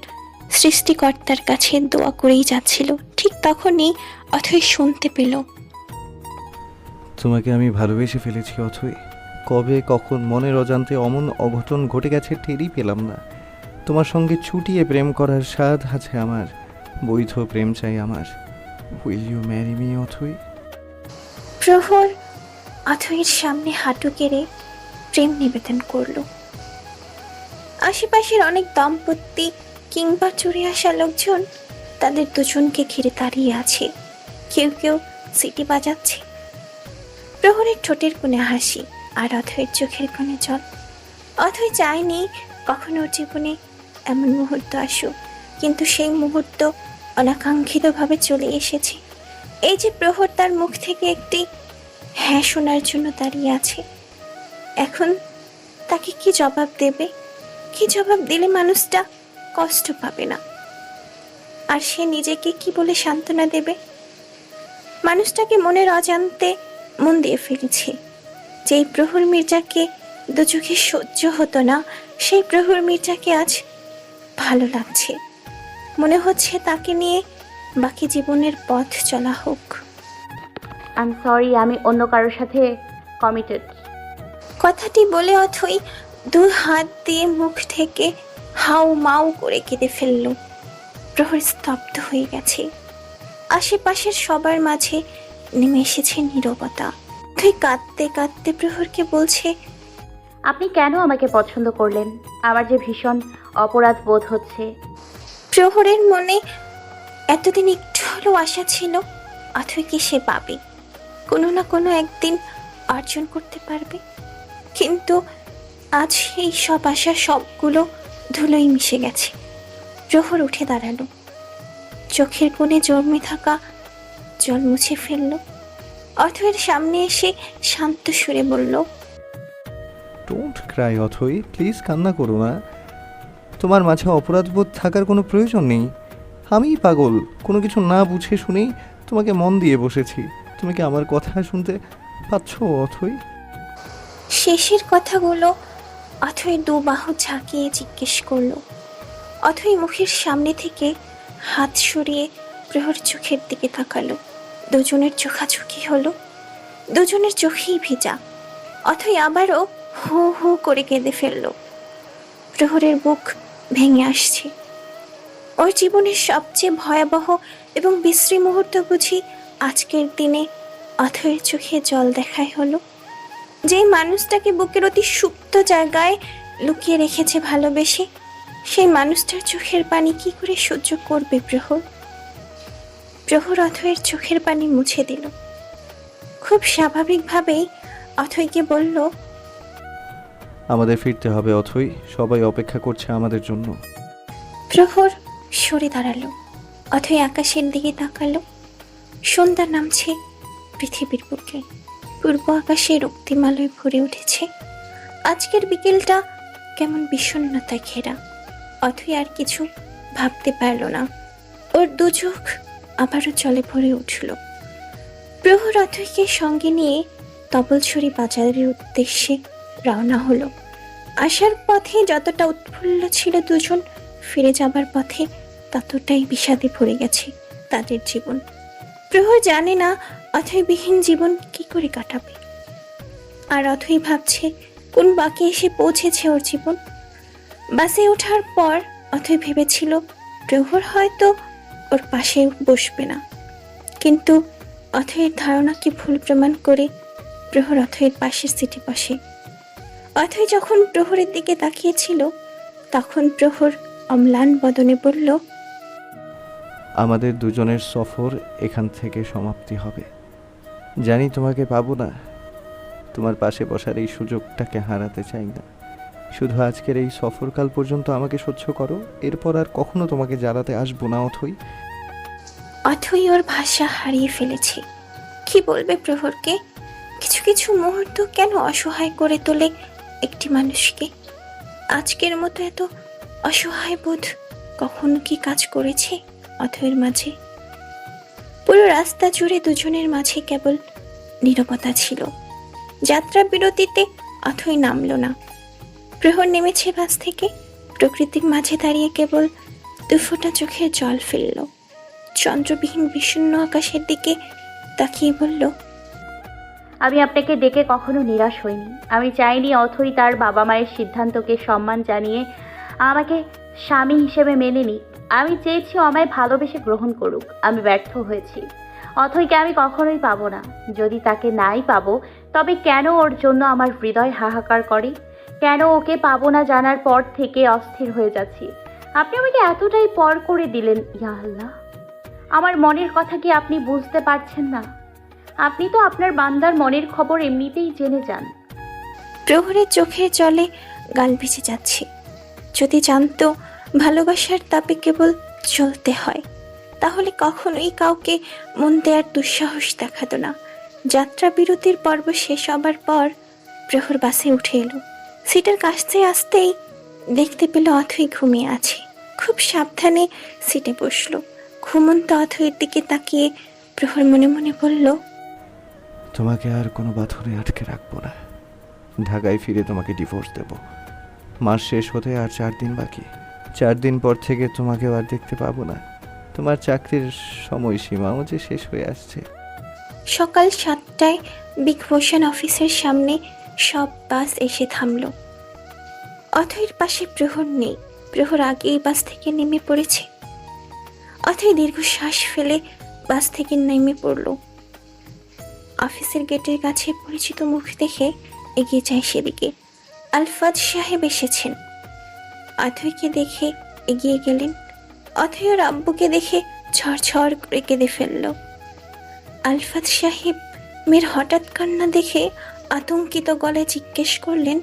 সৃষ্টিকর্তার কাছে দোয়া করেই যাচ্ছিল। ঠিক তখনই অথয় শুনতে পেল, তোমাকে আমি ভালোবেসে ফেলেছি অথই। কবে কখন মনের অজান্তে অমন অঘটন ঘটে গেছে টেরই পেলাম না। তোমার সঙ্গে ছুটিয়ে প্রেম করার স্বাদ আছে আমার, বৈধ প্রেম চাই আমার। উইল ইউ ম্যারি মি অথই? প্রহর অথয়ের সামনে হাঁটু গেড়ে প্রেম নিবেদন করল। আশেপাশের অনেক দম্পতি কিংবা চুরে আসা লোকজন তাদের দুজনকে ঘিরে দাঁড়িয়ে আছে। কেউ কেউ সিটি বাজাচ্ছে। প্রহরের ঠোঁটের কোণে হাসি আর অথয়ের চোখের কোণে জল। অথয় চায়নি কখনো ওর জীবনে এমন মুহূর্ত আসুক, কিন্তু সেই মুহূর্ত অনাকাঙ্ক্ষিতভাবে চলে এসেছে। এই যে প্রহর তার মুখ থেকে একটি হ্যাঁ শোনার জন্য দাঁড়িয়ে আছে। এখন তাকে কি জবাব দেবে? কি জবাব দিলে মানুষটা কষ্ট পাবে না? আর সে নিজেকে কি বলে সান্ত্বনা দেবে? মানুষটাকে মনের অজান্তে মন দিয়ে ফেলেছে। যেই প্রহর মির্জাকে দু চোখে সহ্য হতো না, সেই প্রহর মির্জাকে আজ ভালো লাগছে। মনে হচ্ছে তাকে নিয়ে বাকি জীবনের পথ চলা হোক। আই এম সরি, আমি অন্য কারোর সাথে কমিটেড। কথাটি বলে অথই দু হাত দিয়ে মুখ থেকে হাউ মাউ করে কেঁদে ফেলল। প্রহর স্তব্ধ হয়ে গেছে। আশেপাশের সবার মাঝে নেমে এসেছে নীরবতা। অথই কাঁদতে কাঁদতে প্রহরকে বলছে, আপনি কেন আমাকে পছন্দ করলেন? আমার যে ভীষণ অপরাধ বোধ হচ্ছে। প্রহরের মনে এতদিন একটু হলেও আশা ছিল অথইকে সে পাবে, কোনো না কোনো একদিন অর্জন করতে পারবে। কিন্তু আজ এই সব আশা সবগুলো ধুলোয় মিশে গেছে। প্রহর উঠে দাঁড়ালো, চোখের কোণে জমে থাকা জল মুছে ফেলল। অথয়ের সামনে এসে শান্ত সুরে বলল, ডোন্ট ক্রাই অথই, প্লিজ কান্না করো না। তোমার মাঝে অপরাধবোধ থাকার কোনো প্রয়োজন নেই। আমিই পাগল, কোনো কিছু না বুঝে শুনেই তোমাকে মন দিয়ে বসেছি। তুমি কি আমার কথা শুনতে পাচ্ছ অথই? শেষের কথাগুলো অথই দু বাহু ঝাঁকিয়ে জিজ্ঞেস করলো। অথই মুখের সামনে থেকে হাত সরিয়ে প্রহর চোখের দিকে তাকালো। দুজনের চোখাচোখি হলো, দুজনের চোখেই ভেজা। অথই আবারও হু হু করে কেঁদে ফেলল। প্রহরের বুক ভেঙে আসছে। ওর জীবনের সবচেয়ে ভয়াবহ এবং বিশ্রী মুহূর্ত বুঝি আজকের দিনে অথয়ের চোখে জল দেখায় হলো। যে মানুষটাকে বুকের অতি সুপ্ত জায়গায় লুকিয়ে রেখেছে ভালোবেসে, সেই মানুষটার চোখের পানি কি করে সহ্য করবে প্রহর? প্রহর অথয়ের চোখের পানি মুছে দিল। খুব স্বাভাবিকভাবেই অথয়কে বলল, আমাদের ফিরতে হবে অথই, সবাই অপেক্ষা করছে আমাদের জন্য। প্রহর সরে দাঁড়ালো। অথয় আকাশের দিকে তাকালো। সন্ধ্যা নামছে পৃথিবীর বুকে। পূর্ব আকাশে রক্তিমালয় ভরে উঠেছে। আজকের বিকেলটা কেমন বিষণ্ণতায় ঘেরা। অথই আর কিছু ভাবতে পারল না। ওর দু চোখ আবারও জলে ভরে উঠল। প্রহর অথয়কে সঙ্গে নিয়ে তবলছড়ি বাজারের উদ্দেশ্যে রওনা হলো। আসার পথে যতটা উৎফুল্ল ছিল দুজন, ফিরে যাবার পথে ততটাই বিষাদে ভরে গেছে তাদের জীবন। প্রহর জানে না অথয়বিহীন জীবন কি করে কাটাবে। আর অথই ভাবছে কোন বাঁকে এসে পৌঁছেছে ওর জীবন। বাসে ওঠার পর অথই ভেবেছিল প্রহর হয়তো ওর পাশে বসবে না, কিন্তু অথয়ের ধারণাকে ভুল প্রমাণ করে প্রহর অথয়ের পাশের সিটে বসে। অথয় যখন প্রহরের দিকে তাকিয়েছিল, তখন প্রহর অম্লান বদনে বলল, আমাদের দুজনের সফর এখান থেকে সমাপ্তি হবে। জানি তোমাকে পাবো না, তোমার পাশে বসার এই সুযোগটাকে হারাতে চাই না। শুধু আজকের এই সফরকাল পর্যন্ত আমাকে সহ্য করো, এরপর আর কখনো তোমাকে জ্বালাতে আসবো না অথই। অথই ওর ভাষা হারিয়ে ফেলেছে। কি বলবে প্রহরকে? কিছু কিছু মুহূর্ত কেন অসহায় করে তোলে একটি মানুষকে? আজকের মতো এত অসহায় বোধ কখনো কি কাজ করেছে অথয়ের মাঝে? পুরো রাস্তা জুড়ে দুজনের মাঝে কেবল নীরবতা ছিল। যাত্রা বিরতিতে অথই নামলো না। প্রহর নেমেছে বাস থেকে, প্রকৃতির মাঝে দাঁড়িয়ে কেবল দুফোঁটা চোখের জল ফেলল। চন্দ্রবিহীন বিষণ্ণ আকাশের দিকে তাকিয়ে বলল, আমি আপনাকে ডেকে কখনো নিরাশ হইনি। আমি চাইনি অথই তার বাবা মায়ের সিদ্ধান্তকে সম্মান জানিয়ে আমাকে স্বামী হিসেবে মেনে নিক। আমি চেয়েছি আমায় ভালোবেসে গ্রহণ করুক। আমি ব্যর্থ হয়েছি। অথইকে আমি কখনোই পাবো না। যদি তাকে নাই পাবো, তবে কেন ওর জন্য আমার হৃদয় হাহাকার করে? কেন ওকে পাবো না জানার পর থেকে অস্থির হয়ে যাচ্ছি? আপনি আমাকে এতটাই পর করে দিলেন। ইয়া আল্লাহ, আমার মনের কথা কি আপনি বুঝতে পারছেন না? আপনি তো আপনার বান্দার মনের খবর এমনিতেই জেনে যান। প্রহরের চোখের জলে গাল ভিজে যাচ্ছে। যদি জানতো ভালোবাসার তাপে কেবল চলতে হয়, তাহলে কখনোই কাউকে মন দেওয়ার দুঃসাহস দেখাতো না। যাত্রা বিরতির পর্ব শেষ হবার পর প্রহর বাসে উঠে এলো। সিটের কাছে আসতেই দেখতে পেল অথই ঘুমিয়ে আছে। খুব সাবধানে সিটে বসলো। ঘুমন্ত অথইয়ের দিকে তাকিয়ে প্রহর মনে মনে বলল, তোমাকে আর কোনো বাঁধনে আটকে রাখবো না। ঢাকায় ফিরে তোমাকে ডিভোর্স দেব। মাস শেষ হতে আর 4 দিন বাকি। 4 দিন পর থেকে তোমাকেও আর দেখতে পাবো না। তোমার চাকরির সময়সীমাও যে শেষ হয়ে আসছে। সকাল 7টায় বিগ মোশন অফিসের সামনে সব বাস এসে থামলো। অথৈর পাশে প্রহর নেই। প্রহর আগেই বাস থেকে নেমে পড়েছে। অথৈ দীর্ঘশ্বাস ফেলে বাস থেকে নেমে পড়ল। অফিসের গেটের কাছে পরিচিত মুখ দেখে এগিয়ে যায় সেদিকে। আলফাজ সাহেব এসেছেন। অথৈকে দেখে এগিয়ে গেলেন। অথৈ ওর আব্বুকে দেখে ঝরঝর করে কেঁদে ফেলল। আলফাজ সাহেব মেয়ের হঠাৎ কান্না দেখে আতঙ্কিত গলায় জিজ্ঞেস করলেন,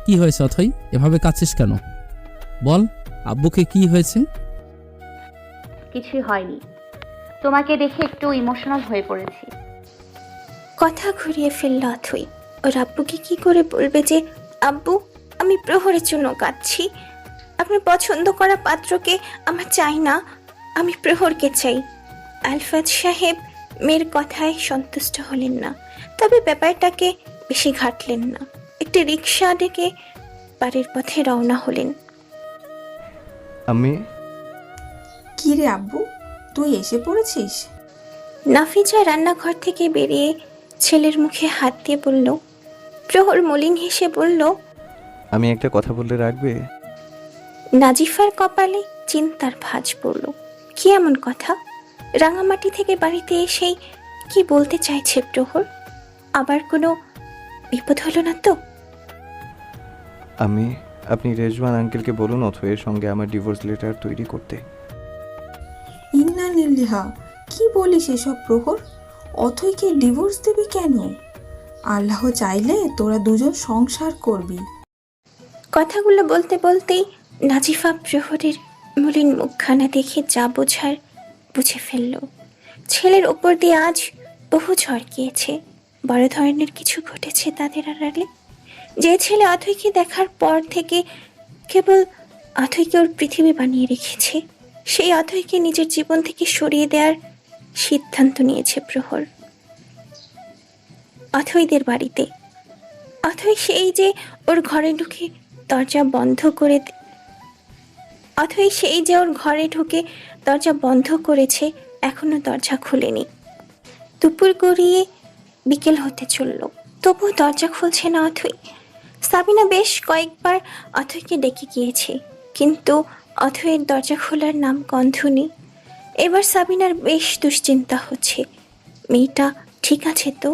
কি হয়েছে অথই? এভাবে কাঁদছিস কেন? বল, আব্বুকে কি হয়েছে? কিছুই হয়নি। তোমাকে দেখে একটু ইমোশনাল হয়ে পড়েছি। কথা ঘুরিয়ে ফেলল অথই। ওর আব্বুকে কি করে বলবে যে, আব্বু আমি প্রহরের জন্য কাঁদছি, আপনার পছন্দ করা পাত্রকে আমার চাই না, আমি প্রহরকে চাই। আলফাজ সাহেব মেয়ের কথায় সন্তুষ্ট হলেন না, তবে ব্যাপারটাকে বেশি ঘাটলেন না। একটি রিক্সা ডেকে বাড়ির পথে রওনা হলেন। আমি কি রে আব্বু, তুই এসে পড়েছিস? নাফিজা রান্নাঘর থেকে বেরিয়ে ছেলের মুখে হাত দিয়ে বলল। প্রহর মলিন হেসে বলল, আমি একটা কথা বললে রাখবে? নাজিফার কপালে চিন্তার ভাঁজ পড়ল। কি এমন কথা? রাঙামাটি থেকে বাড়িতে এসেই কি বলতে চাইছে প্রহর? আবার কোনো বিপদ হলো না তো? আপনি রেজওয়ান আঙ্কেলকে বলুন অথয়ের সঙ্গে আমার ডিভোর্স লেটার তৈরি করতে। ইন্না নিল্লিহা, কি বলিস এসব প্রহর? অথৈকে ডিভোর্স দিবি কেন? আল্লাহ চাইলে তোরা দুজন সংসার করবি। কথাগুলো বলতে বলতেই নাজিফা প্রহরের মলিন মুখখানা দেখে যা বোঝার বুঝে ফেলল। ছেলের ওপর দিয়ে আজ বহু ঝড় গিয়েছে। বড় ধরনের কিছু ঘটেছে তাদের আড়ালে। যে ছেলে অথৈকে দেখার পর থেকে কেবল অথৈকে ওর পৃথিবী বানিয়ে রেখেছে, সেই অথৈকে নিজের জীবন থেকে সরিয়ে দেওয়ার সিদ্ধান্ত নিয়েছে প্রহর। অথৈদের বাড়িতে অথৈ সেই যে ওর ঘরে ঢুকে দরজা বন্ধ করে দরজা বন্ধ করেছে, এখনো দরজা খুলেনি। দুপুর গড়িয়ে বিকেল হতে চলল, তবুও দরজা খুলছে না অথৈ। সাবিনা বেশ কয়েকবার অথৈকে ডেকে গিয়েছে, কিন্তু অথৈয়ের দরজা খোলার নাম গন্ধ নেই। এবার সাবিনার বেশ দুশ্চিন্তা হচ্ছে, মেয়েটা ঠিক আছে তো?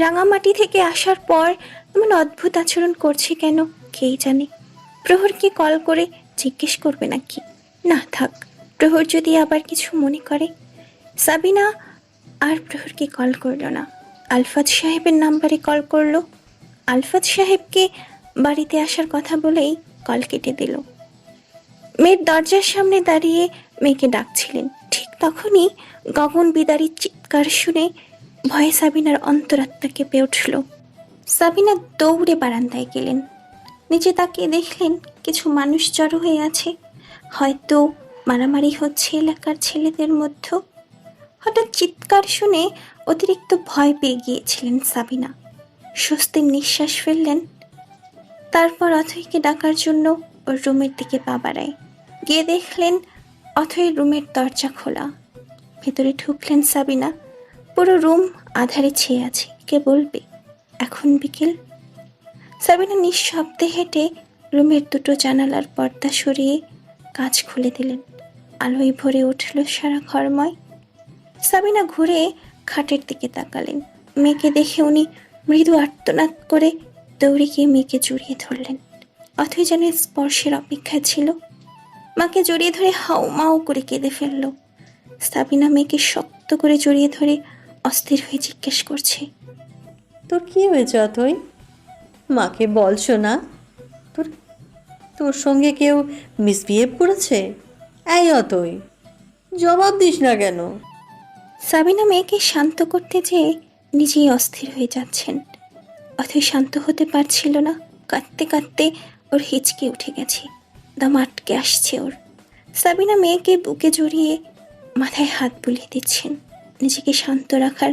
রাঙামাটি থেকে আসার পর এমন অদ্ভুত আচরণ করছে কেন কে জানে। প্রহরকে কল করে জিজ্ঞেস করবে নাকি? না থাক, প্রহর যদি আবার কিছু মনে করে। সাবিনা আর প্রহরকে কল করলো না, আলফাজ সাহেবের নাম্বারে কল করলো। আলফাজ সাহেবকে বাড়িতে আসার কথা বলেই কল কেটে দিল। মেয়ের দরজার সামনে দাঁড়িয়ে মেয়েকে ডাকছিলেন, ঠিক তখনই গগন বিদারীর চিৎকার শুনে ভয়ে সাবিনার অন্তরাত্মা কেঁপে উঠল। সাবিনা দৌড়ে বারান্দায় গেলেন। নিচে তাকিয়ে দেখলেন কিছু মানুষ জড়ো হয়ে আছে, হয়তো মারামারি হচ্ছে এলাকার ছেলেদের মধ্যে। হঠাৎ চিৎকার শুনে অতিরিক্ত ভয় পেয়ে গিয়েছিলেন সাবিনা। স্বস্তির নিঃশ্বাস ফেললেন। তারপর অথৈকে ডাকার জন্য ওর রুমের দিকে পা বাড়ায়। গিয়ে দেখলেন অথৈর রুমের দরজা খোলা। ভেতরে ঢুকলেন সাবিনা। পুরো রুম আধারে ছেয়ে আছে, কে বলবে এখন বিকেল। সাবিনা নিঃশব্দে হেঁটে রুমের দুটো জানালার পর্দা সরিয়ে কাঁচ খুলে দিলেন। আলোয় ভরে উঠল সারা ঘরময়। সাবিনা ঘুরে খাটের দিকে তাকালেন। মেয়েকে দেখে উনি মৃদু আর্তনাদ করে দৌড়ে গিয়ে মেয়েকে জড়িয়ে ধরলেন। অথই যেন স্পর্শের অপেক্ষায় ছিল। মাকে জড়িয়ে ধরে হাউ মাউ করে কেঁদে ফেলল। সাবিনা মেয়েকে শক্ত করে জড়িয়ে ধরে অস্থির হয়ে জিজ্ঞেস করছে, তোর কি হয়েছে অথই? মাকে বল শোনা। তোর তোর সঙ্গে কেউ মিসবিহেভ করেছে? এই অথই, জবাব দিস না কেন? সাবিনা মেয়েকে শান্ত করতে যেয়ে নিজেই অস্থির হয়ে যাচ্ছেন। অথই শান্ত হতে পারছিল না। কাঁদতে কাঁদতে ওর হিচকে উঠে গেছে, দম আটকে আসছে ওর। সাবিনা মেয়েকে বুকে জড়িয়ে মাথায় হাত বুলিয়ে দিচ্ছেন, নিজেকে শান্ত রাখার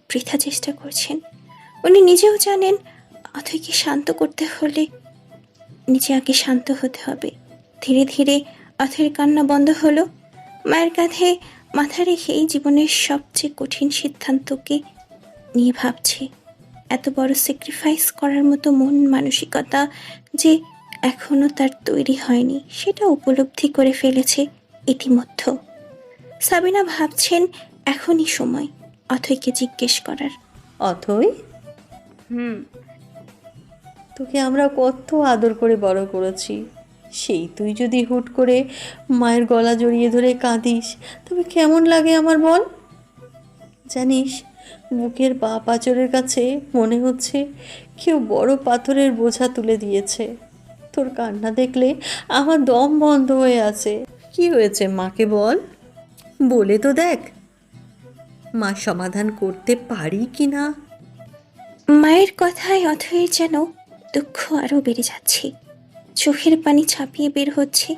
বৃথা চেষ্টা করছেন। উনি নিজেও জানেন অথইকে শান্ত করতে হলে নিজে আগে শান্ত হতে হবে। ধীরে ধীরে অথৈর কান্না বন্ধ হলো। মায়ের কাঁধে মাথা রেখেই জীবনের সবচেয়ে কঠিন সিদ্ধান্তকে নিয়ে ভাবছে। এত বড় স্যাক্রিফাইস করার মতো মন মানসিকতা যে এখনও তার তৈরি হয়নি, সেটা উপলব্ধি করে ফেলেছে ইতিমধ্যে। সাবিনা ভাবছেন এখনই সময় অথৈকে জিজ্ঞেস করার। অথই, তোকে আমরা কত আদর করে বড় করেছি, সেই তুই যদি হুট করে মায়ের গলা জড়িয়ে ধরে কাঁদিস তবে কেমন লাগে আমার বল? জানিস, বুকের বাঁ পাঁজরের কাছে মনে হচ্ছে কেউ বড় পাথরের বোঝা তুলে দিয়েছে। তোর কান্না দেখলে আমার দম বন্ধ হয়ে আছে। কি হয়েছে মাকে বল, বলে তো দেখ মা সমাধান করতে পারি কি না। মায়ের কথায় অথৈর যেন দুঃখ আরও বেড়ে যাচ্ছে। চোখের পানি ছাপিয়ে বের হচ্ছে।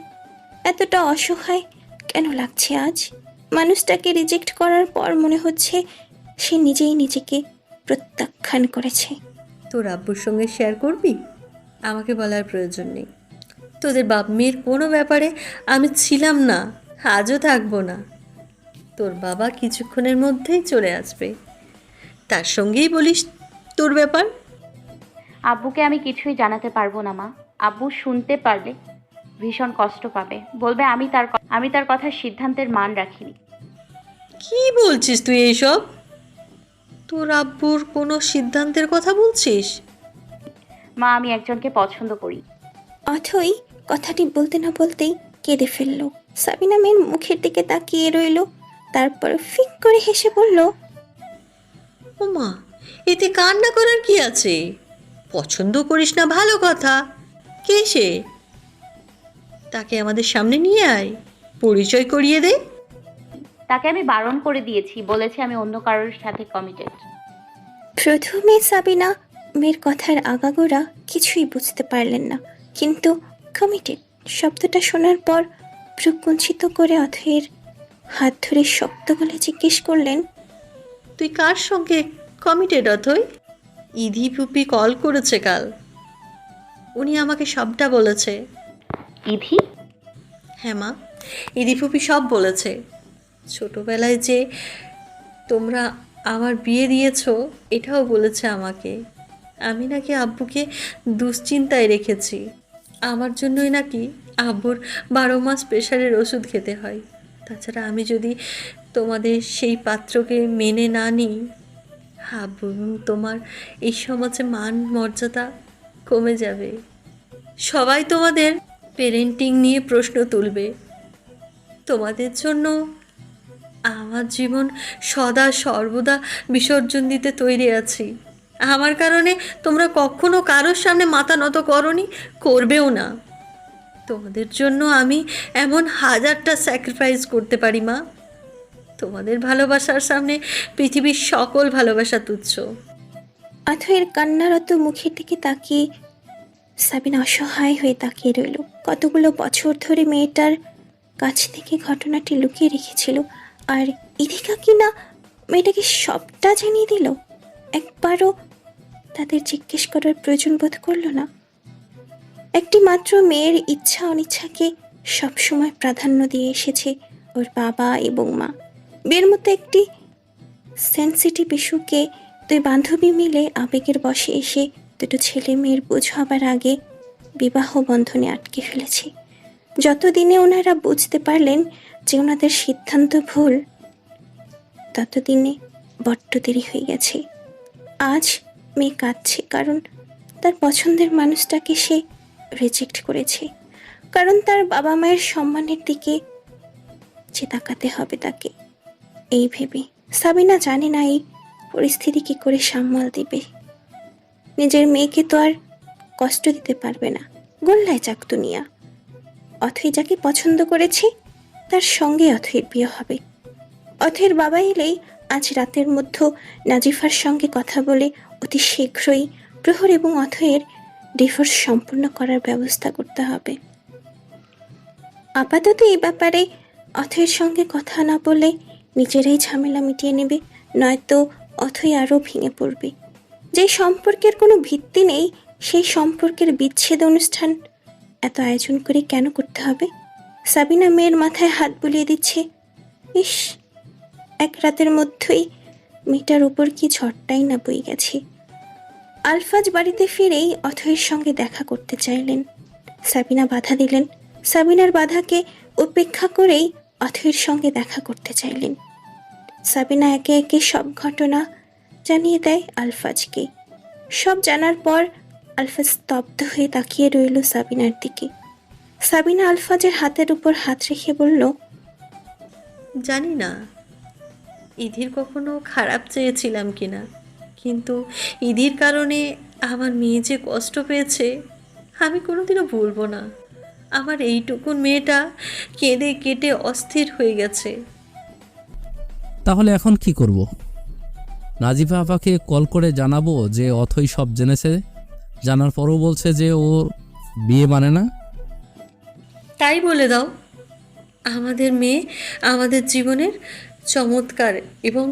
এতটা অসহায় কেন লাগছে আজ? মানুষটাকে রিজেক্ট করার পর মনে হচ্ছে সে নিজেই নিজেকে প্রত্যাখ্যান করেছে। তোর আব্বুর সঙ্গে শেয়ার করবি? আমাকে বলার প্রয়োজন নেই। তোদের বাপ মেয়ের কোনো ব্যাপারে আমি ছিলাম না, আজও থাকবো না। তোর বাবা কিছুক্ষণের মধ্যেই চলে আসবে, তার সঙ্গেই বলিস তোর ব্যাপার। আব্বুকে আমি কিছুই জানাতে পারবো না মা। আব্বু শুনতে পারলে ভীষণ কষ্ট পাবে, বলবে আমি তার কথার সিদ্ধান্তের মান রাখিনি। কি বলছিস তুই এইসব? তোর আব্বুর কোনো সিদ্ধান্তের কথা বলছিস? মা, আমি একজনকে পছন্দ করি। অথই কথাটি বলতে না বলতেই কেঁদে ফেলল। সাবিনা মেয়ের মুখের দিকে তাকিয়ে রইল, তারপর ফিক করে হেসে বলল, ও মা, এতে কান্না করার কি আছে? পছন্দ করিস না ভালো কথা। কে সে? তাকে আমাদের সামনে নিয়ে আয়, পরিচয় করিয়ে দে। তাকে আমি বারণ করে দিয়েছি, বলেছি আমি অন্য কারোর সাথে কমিটেড। প্রথমে সাবিনা মেয়ের কথার আগাগোড়া কিছুই বুঝতে পারলেন না, কিন্তু কমিটেড শব্দটা শোনার পর ভ্রুকুঞ্চিত করে অথৈর হাত ধরে শক্ত গলে জিজ্ঞেস করলেন, তুই কার সঙ্গে কমিটেড অথই? ইধি ফুপি কল করেছে কাল, উনি আমাকে সবটা বলেছে। ইধি? হ্যাঁ মা, ইধি ফুপি সব বলেছে। ছোটবেলায় যে তোমরা আমার বিয়ে দিয়েছো এটাও বলেছে আমাকে। আমি নাকি আব্বুকে দুশ্চিন্তায় রেখেছি। আমার জন্যই নাকি আব্বুর 12 মাস প্রেশারের ওষুধ খেতে হয়। তাছাড়া আমি যদি তোমাদের সেই পাত্রকে মেনে না নিই, আব্বু তোমার এই সমাজে মান মর্যাদা কমে যাবে। সবাই তোমাদের পেরেন্টিং নিয়ে প্রশ্ন তুলবে। তোমাদের জন্য আমার জীবন সদা সর্বদা বিসর্জন দিতে তৈরি আছি। আমার কারণে তোমরা কখনো কারোর সামনে মাথা নত করনি, করবেও না। তোমাদের জন্য আমি এমন হাজারটা স্যাক্রিফাইস করতে পারি মা। তোমাদের ভালোবাসার সামনে পৃথিবীর সকল ভালোবাসা তুচ্ছ। অথয়ের কান্নারত মুখের দিকে তাকিয়ে সাবিনা অসহায় হয়ে তাকিয়ে রইল। কতগুলো বছর ধরে মেয়েটার কাছ থেকে ঘটনাটি লুকিয়ে রেখেছিল, আর ইদিকা কিনা মেয়েটাকে সবটা জানিয়ে দিল। একবারও তাদের জিজ্ঞেস করার প্রয়োজন বোধ করলো না। একটি মাত্র মেয়ের ইচ্ছা অনিচ্ছাকে সবসময় প্রাধান্য দিয়ে এসেছে ওর বাবা এবং মা। বিয়ের মতো একটি সেন্সিটিভ ইস্যুকে দুই বান্ধবী মিলে আবেগের বশে এসে দুটো ছেলে মেয়ের বোঝ হবার আগে বিবাহ বন্ধনে আটকে ফেলেছে। যতদিনে ওনারা বুঝতে পারলেন যে ওনাদের সিদ্ধান্ত ভুল, ততদিনে বড্ড দেরি হয়ে গেছে। আজ মেয়ে কাঁদছে কারণ তার পছন্দের মানুষটাকে সে রিজেক্ট করেছে, কারণ তার বাবা মায়ের সম্মানের দিকে যে তাকাতে হবে তাকে। এই ভেবে সাবিনা জানে না এই পরিস্থিতি কি করে সামাল দিবে। নিজের মেয়েকে তো আর কষ্ট দিতে পারবে না। গোল্লায় যাক দুনিয়া। অথই যাকে পছন্দ করেছে তার সঙ্গে অথয়ের বিয়ে হবে। অথয়ের বাবা এলেই আজ রাতের মধ্যে নাজিফার সঙ্গে কথা বলে অতি শীঘ্রই প্রহর এবং অথয়ের ডিভোর্স সম্পূর্ণ করার ব্যবস্থা করতে হবে। আপাতত এই ব্যাপারে অথয়ের সঙ্গে কথা না বলে নিজেরাই ঝামেলা মিটিয়ে নেবে, নয়তো অথই আরও ভেঙে পড়বে। যে সম্পর্কের কোনো ভিত্তি নেই সেই সম্পর্কের বিচ্ছেদ অনুষ্ঠান এত আয়োজন করে কেন করতে হবে? সাবিনা মেয়ের মাথায় হাত বুলিয়ে দিচ্ছে। ইস, এক রাতের মধ্যেই মেয়েটার উপর কি ঝড়টাই না বয়ে গেছে। আলফাজ বাড়িতে ফিরেই অথয়ের সঙ্গে দেখা করতে চাইলেন। সাবিনা বাধা দিলেন। সাবিনার বাধাকে উপেক্ষা করেই অথয়ের সঙ্গে দেখা করতে চাইলেন। সাবিনা একে একে সব ঘটনা জানিয়ে দেয় আলফাজকে। সব জানার পর আলফাজ স্তব্ধ হয়ে তাকিয়ে রইল সাবিনার দিকে। সাবিনা আলফাজের হাতের উপর হাত রেখে বলল, জানি না ইদির কখনো খারাপ চেয়েছিলাম কিনা, কিন্তু ইদির কারণে আমার মেয়ে যে কষ্ট পেয়েছে আমি কোনোদিনও ভুলবো না। আমার এইটুকুন মেয়েটা কেঁদে কেটে অস্থির হয়ে গেছে। তাহলে এখন কি করব? নাজিফা আপাকে কল করে জানাবো যে অথই সব জেনেছে, জানার পরও বলছে যে ওর বিয়ে মানে না? তাই বলে দাও। আমাদের মেয়ে আমাদের জীবনের চমৎকার এবং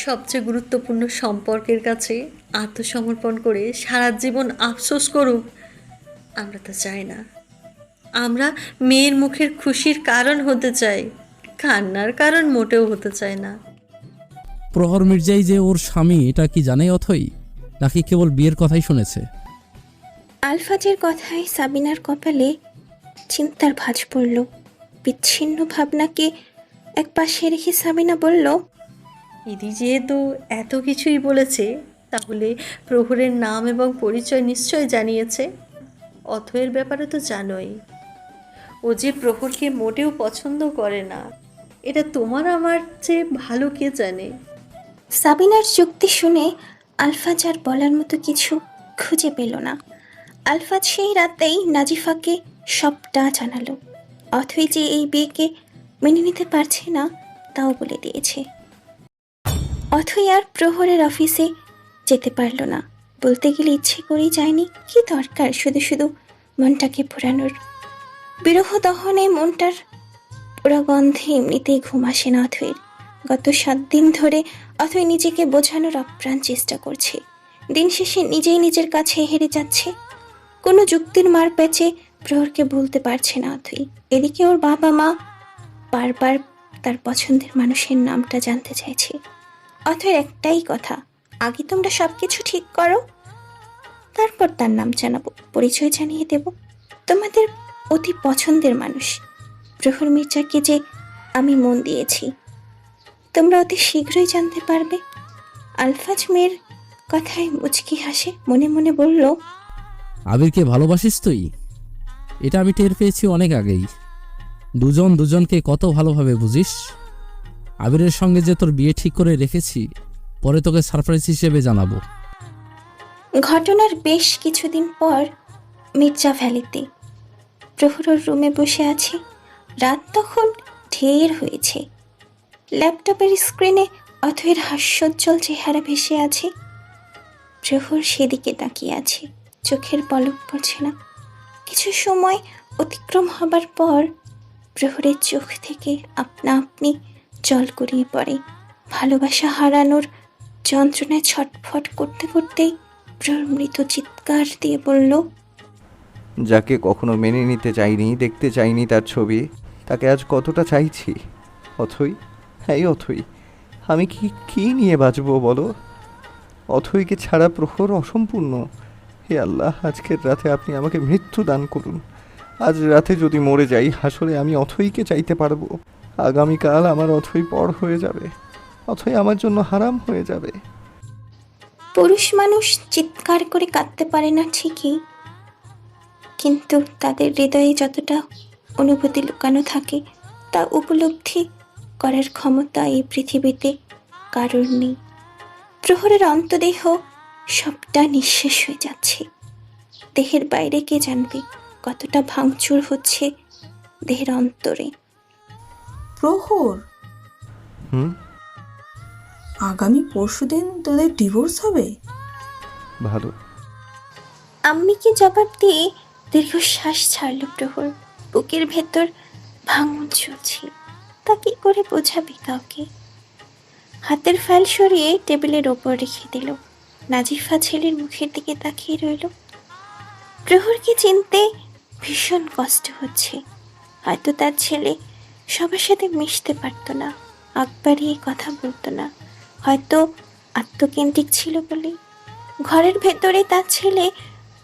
সবচেয়ে গুরুত্বপূর্ণ সম্পর্কের কাছে আত্মসমর্পণ করে সারা জীবন আফসোস করুক, আমরা তো চাই না। আমরা মেয়ের মুখের খুশির কারণ হতে চাই, কান্নার কারণ মোটেও হতে চায় না। প্রহর মির্জাই যে ওর স্বামী এটা কি জানে অথই, নাকি কেবল বিয়ের কথাই শুনেছে? আলফাজের কথায় সাবিনার কপালে চিন্তার ভাঁজ পড়ল। বিচ্ছিন্ন ভাবনাকে এক পাশে রেখে সাবিনা বলল, ইদি যেহেতু এত কিছুই বলেছে, তাহলে প্রহরের নাম এবং পরিচয় নিশ্চয় জানিয়েছে। অথয়ের ব্যাপারে তো জানোই, ও যে প্রহরকে মোটেও পছন্দ করে না, এটা তোমার আমার চেয়ে ভালো কে জানে। সাবিনার যুক্তি শুনে আলফাজ আর বলার মতো কিছু খুঁজে পেল না। আলফাজ সেই রাতেই নাজিফাকে সবটা জানালো। অথই যে এই বিয়েকে মেনে নিতে পারছে না তাও বলে দিয়েছে। অথই আর প্রহরের অফিসে যেতে পারল না। বলতে গেলে ইচ্ছে করেই যায়নি। কি দরকার শুধু শুধু মনটাকে পোড়ানোর। বিরহ দহনে মনটার পোড়া গন্ধে এমনিতেই ঘুম আসে না অথয়ের। গত 7 দিন ধরে অথই নিজেকে বোঝানোর আপ্রাণ চেষ্টা করছে। দিন শেষে নিজেই নিজের কাছে হেরে যাচ্ছে। কোনো যুক্তির মার প্যাচে প্রহরকে বলতে পারছে না অথই। এদিকে ওর বাবা মা বারবার তার পছন্দের মানুষের নামটা জানতে চাইছে। অথয়ের একটাই কথা, আগে তোমরা সব কিছু ঠিক করো, তারপর তার নাম জানাবো, পরিচয় জানিয়ে দেব। তোমাদের অতি পছন্দের মানুষ প্রহর মির্জাকে যে আমি মন দিয়েছি, তোমরা অতি শীঘ্রই জানতে পারবে। আলফাজ মেয়ের কথায় মুচকি হাসে, মনে মনে বলল, আবিরকে ভালোবাসিস তুই? এটা আমি টের পেয়েছি অনেক আগেই। দুজন দুজনকে কত ভালোভাবে বুঝিস। আবিরের সঙ্গে যে তোর বিয়ে ঠিক করে রেখেছি, পরে তোকে সারপ্রাইজ হিসেবে জানাবো। ঘটনার বেশ কিছুদিন পর মির্জা ভ্যালিতে প্রহরর রুমে বসে আছে। রাত তখন ঢের হয়েছে। ল্যাপটপের স্ক্রিনে অথয়ের হাস্যোজ্জ্বল চেহারা ভেসে আছে। প্রহর সেদিকে তাকিয়ে আছে, চোখের পলক পড়ছে না। কিছু সময় অতিক্রম হবার পর প্রহরের চোখ থেকে আপনা আপনি জল গড়িয়ে পড়ে। ভালোবাসা হারানোর যন্ত্রণায় ছটফট করতে করতেই প্রহর মৃত চিৎকার দিয়ে বলল, যাকে কখনো মেনে নিতে চাইনি, দেখতে চাইনি তার ছবি, তাকে আজ কতটা চাইছি। অথই, হ্যাঁ অথই, আমি কি নিয়ে বাঁচবো বলো? অথইকে ছাড়া প্রহর অসম্পূর্ণ। হে আল্লাহ, আজকের রাতে আপনি আমাকে মৃত্যু দান করুন। আজ রাতে যদি মরে যাই, হাসরে আমি অথইকে চাইতে পারবো। আগামীকাল আমার অথই পর হয়ে যাবে, অথই আমার জন্য হারাম হয়ে যাবে। পুরুষ মানুষ চিৎকার করে কাঁদতে পারে না ঠিকই, কিন্তু তাদের হৃদয়ে যতটা অনুভূতি লুকানো থাকে তা উপলব্ধি করার ক্ষমতা এই পৃথিবীতে কারোর নেই। প্রহরের অন্তদেহ সবটা নিঃশেষ হয়ে যাচ্ছে। দেহের বাইরে কে জানবে কতটা ভাঙচুর হচ্ছে দেহের অন্তরে। প্রহর, আগামী পরশুদিন তোদের ডিভোর্স হবে? ভালো। আম্মিকে জবাব দিয়ে দীর্ঘশ্বাস ছাড়ল প্রহর। বুকের ভেতর ভাঙন চলছে, তা কি করে বোঝাবে কাউকে। হাতের ফাইল সরিয়ে টেবিলের ওপর রেখে দিল। নাজিফা ছেলের মুখের দিকে তাকিয়ে রইল। প্রহরকে চিনতে ভীষণ কষ্ট হচ্ছে। হয়তো তার ছেলে সবার সাথে মিশতে পারত না, আগ বাড়িয়ে কথা বলতো না, হয়তো আত্মকেন্দ্রিক ছিল বলে। ঘরের ভেতরে তার ছেলে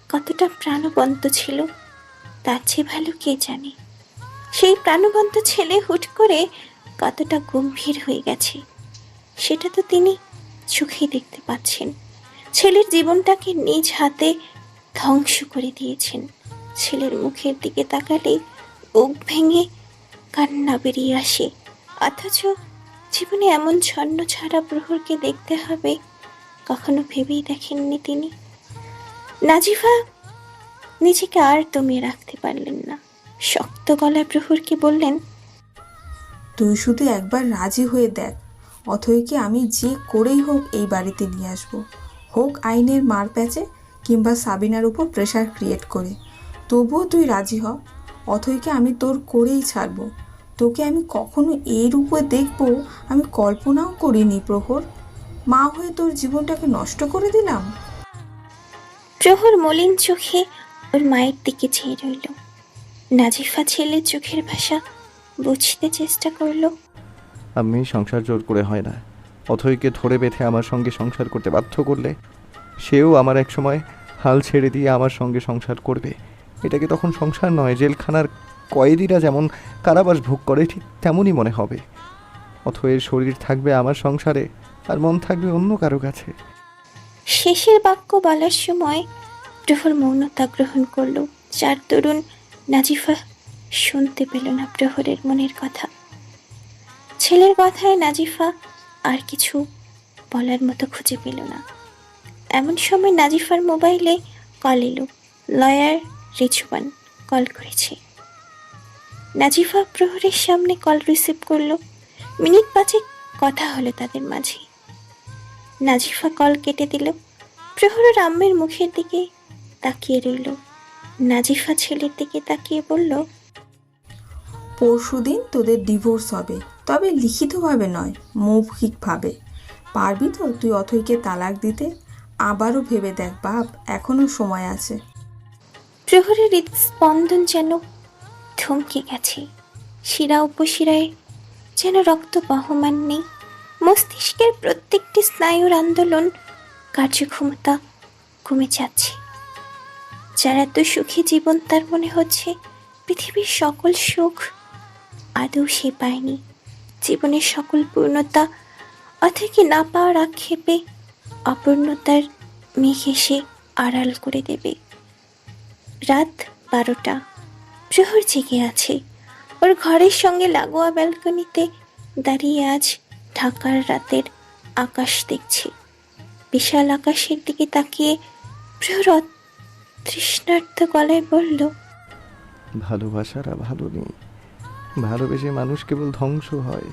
কতটা প্রাণবন্ত ছিল তার চেয়ে ভালো কে জানে। সেই প্রাণবন্ত ছেলে হুট করে কতটা গম্ভীর হয়ে গেছে সেটা তো তিনি চোখেই দেখতে পাচ্ছেন। ছেলের জীবনটাকে নিজ হাতে ধ্বংস করে দিয়েছেন। ছেলের মুখের দিকে তাকালে বুক ভেঙে কান্না বেরিয়ে আসে। অথচ জীবনে এমন ছন্ন ছাড়া প্রহরকে দেখতে হবে কখনো ভেবেই দেখেননি তিনি। নাজিফা নিজেকে আর দমিয়ে রাখতে পারলেন না। শক্ত গলায় প্রহরকে বললেন, তুই শুধু একবার রাজি হয়ে দেখ, অথইকে আমি যে করেই হোক এই বাড়িতে নিয়ে আসবো, হোক আইনের মার প্যাচে কিংবা সাবিনার উপর প্রেশার ক্রিয়েট করে। তবুও তুই রাজি হ, অথইকে আমি তোর করেই ছাড়বো। তোকে আমি কখনো এই রূপে দেখবো আমি কল্পনাও করিনি প্রহর। মা হয়ে তোর জীবনটাকে নষ্ট করে দিলাম। প্রহর মলিন চোখে ওর মায়ের দিকে চেয়ে রইল। নাজিফা ছেলের চোখের ভাষা বুঝতে চেষ্টা করলো। আমি সংসার জোর করে হয় না। অথইকে ধরে বেঁধে আমার সঙ্গে সংসার করতে বাধ্য করলে সেও আমার এক সময় হাল ছেড়ে দিয়ে আমার সঙ্গে সংসার করবে। এটাকে তখন সংসার নয়, জেলখানার কয়েদিরা যেমন কারাবাস ভোগ করে ঠিক তেমনই মনে হবে। অথইয়ের শরীর থাকবে আমার সংসারে, আর মন থাকবে অন্য কারো কাছে। শেষের বাক্য বলার সময় প্রহর মৌনতা গ্রহণ করল, যার দরুন নাজিফা শুনতে পেল না প্রহরের মনের কথা। ছেলের কথায় নাজিফা আর কিছু বলার মতো খুঁজে পেল না। এমন সময় নাজিফার মোবাইলে কল এলো। লয়ার রিজওয়ান কল করেছে। নাজিফা প্রহরের সামনে কল রিসিভ করলো। মিনিট 5 কথা হলো তাদের মাঝে। নাজিফা কল কেটে দিল। প্রহরের আম্মের মুখের দিকে তাকিয়ে রইল। নাজিফা ছেলের দিকে তাকিয়ে বলল, পরশুদিন তোদের ডিভোর্স হবে, তবে লিখিতভাবে নয়, মৌখিকভাবে। পারবি তো তুই অথইকে তালাক দিতে? আবারও ভেবে দেখ বাপ, এখনো সময় আছে। প্রহরের হৃদস্পন্দন যেন থমকে গেছে। শিরা উপশিরায় যেন রক্ত বহমান নেই। মস্তিষ্কের প্রত্যেকটি স্নায়ুর আন্দোলন কার্যক্ষমতা কমে যাচ্ছে। যার এত সুখী জীবন তার মনে হচ্ছে পৃথিবীর সকল সুখ আদৌ সে পায়নি। জীবনের সকল পূর্ণতা অথেকে না পাওয়ার আক্ষেপে অপূর্ণতার মেঘ এসে আড়াল করে দেবে। রাত 12টা। প্রহর জেগে আছে। ওর ঘরের সঙ্গে লাগোয়া ব্যালকনিতে দাঁড়িয়ে আজ ঢাকার রাতের আকাশ দেখছে। বিশাল আকাশের দিকে তাকিয়ে প্রহর তৃষ্ণার্ত গলায় বলল, ভালোবাসার আর ভালো নেই। ভালোবেসে মানুষ কেবল ধ্বংস হয়,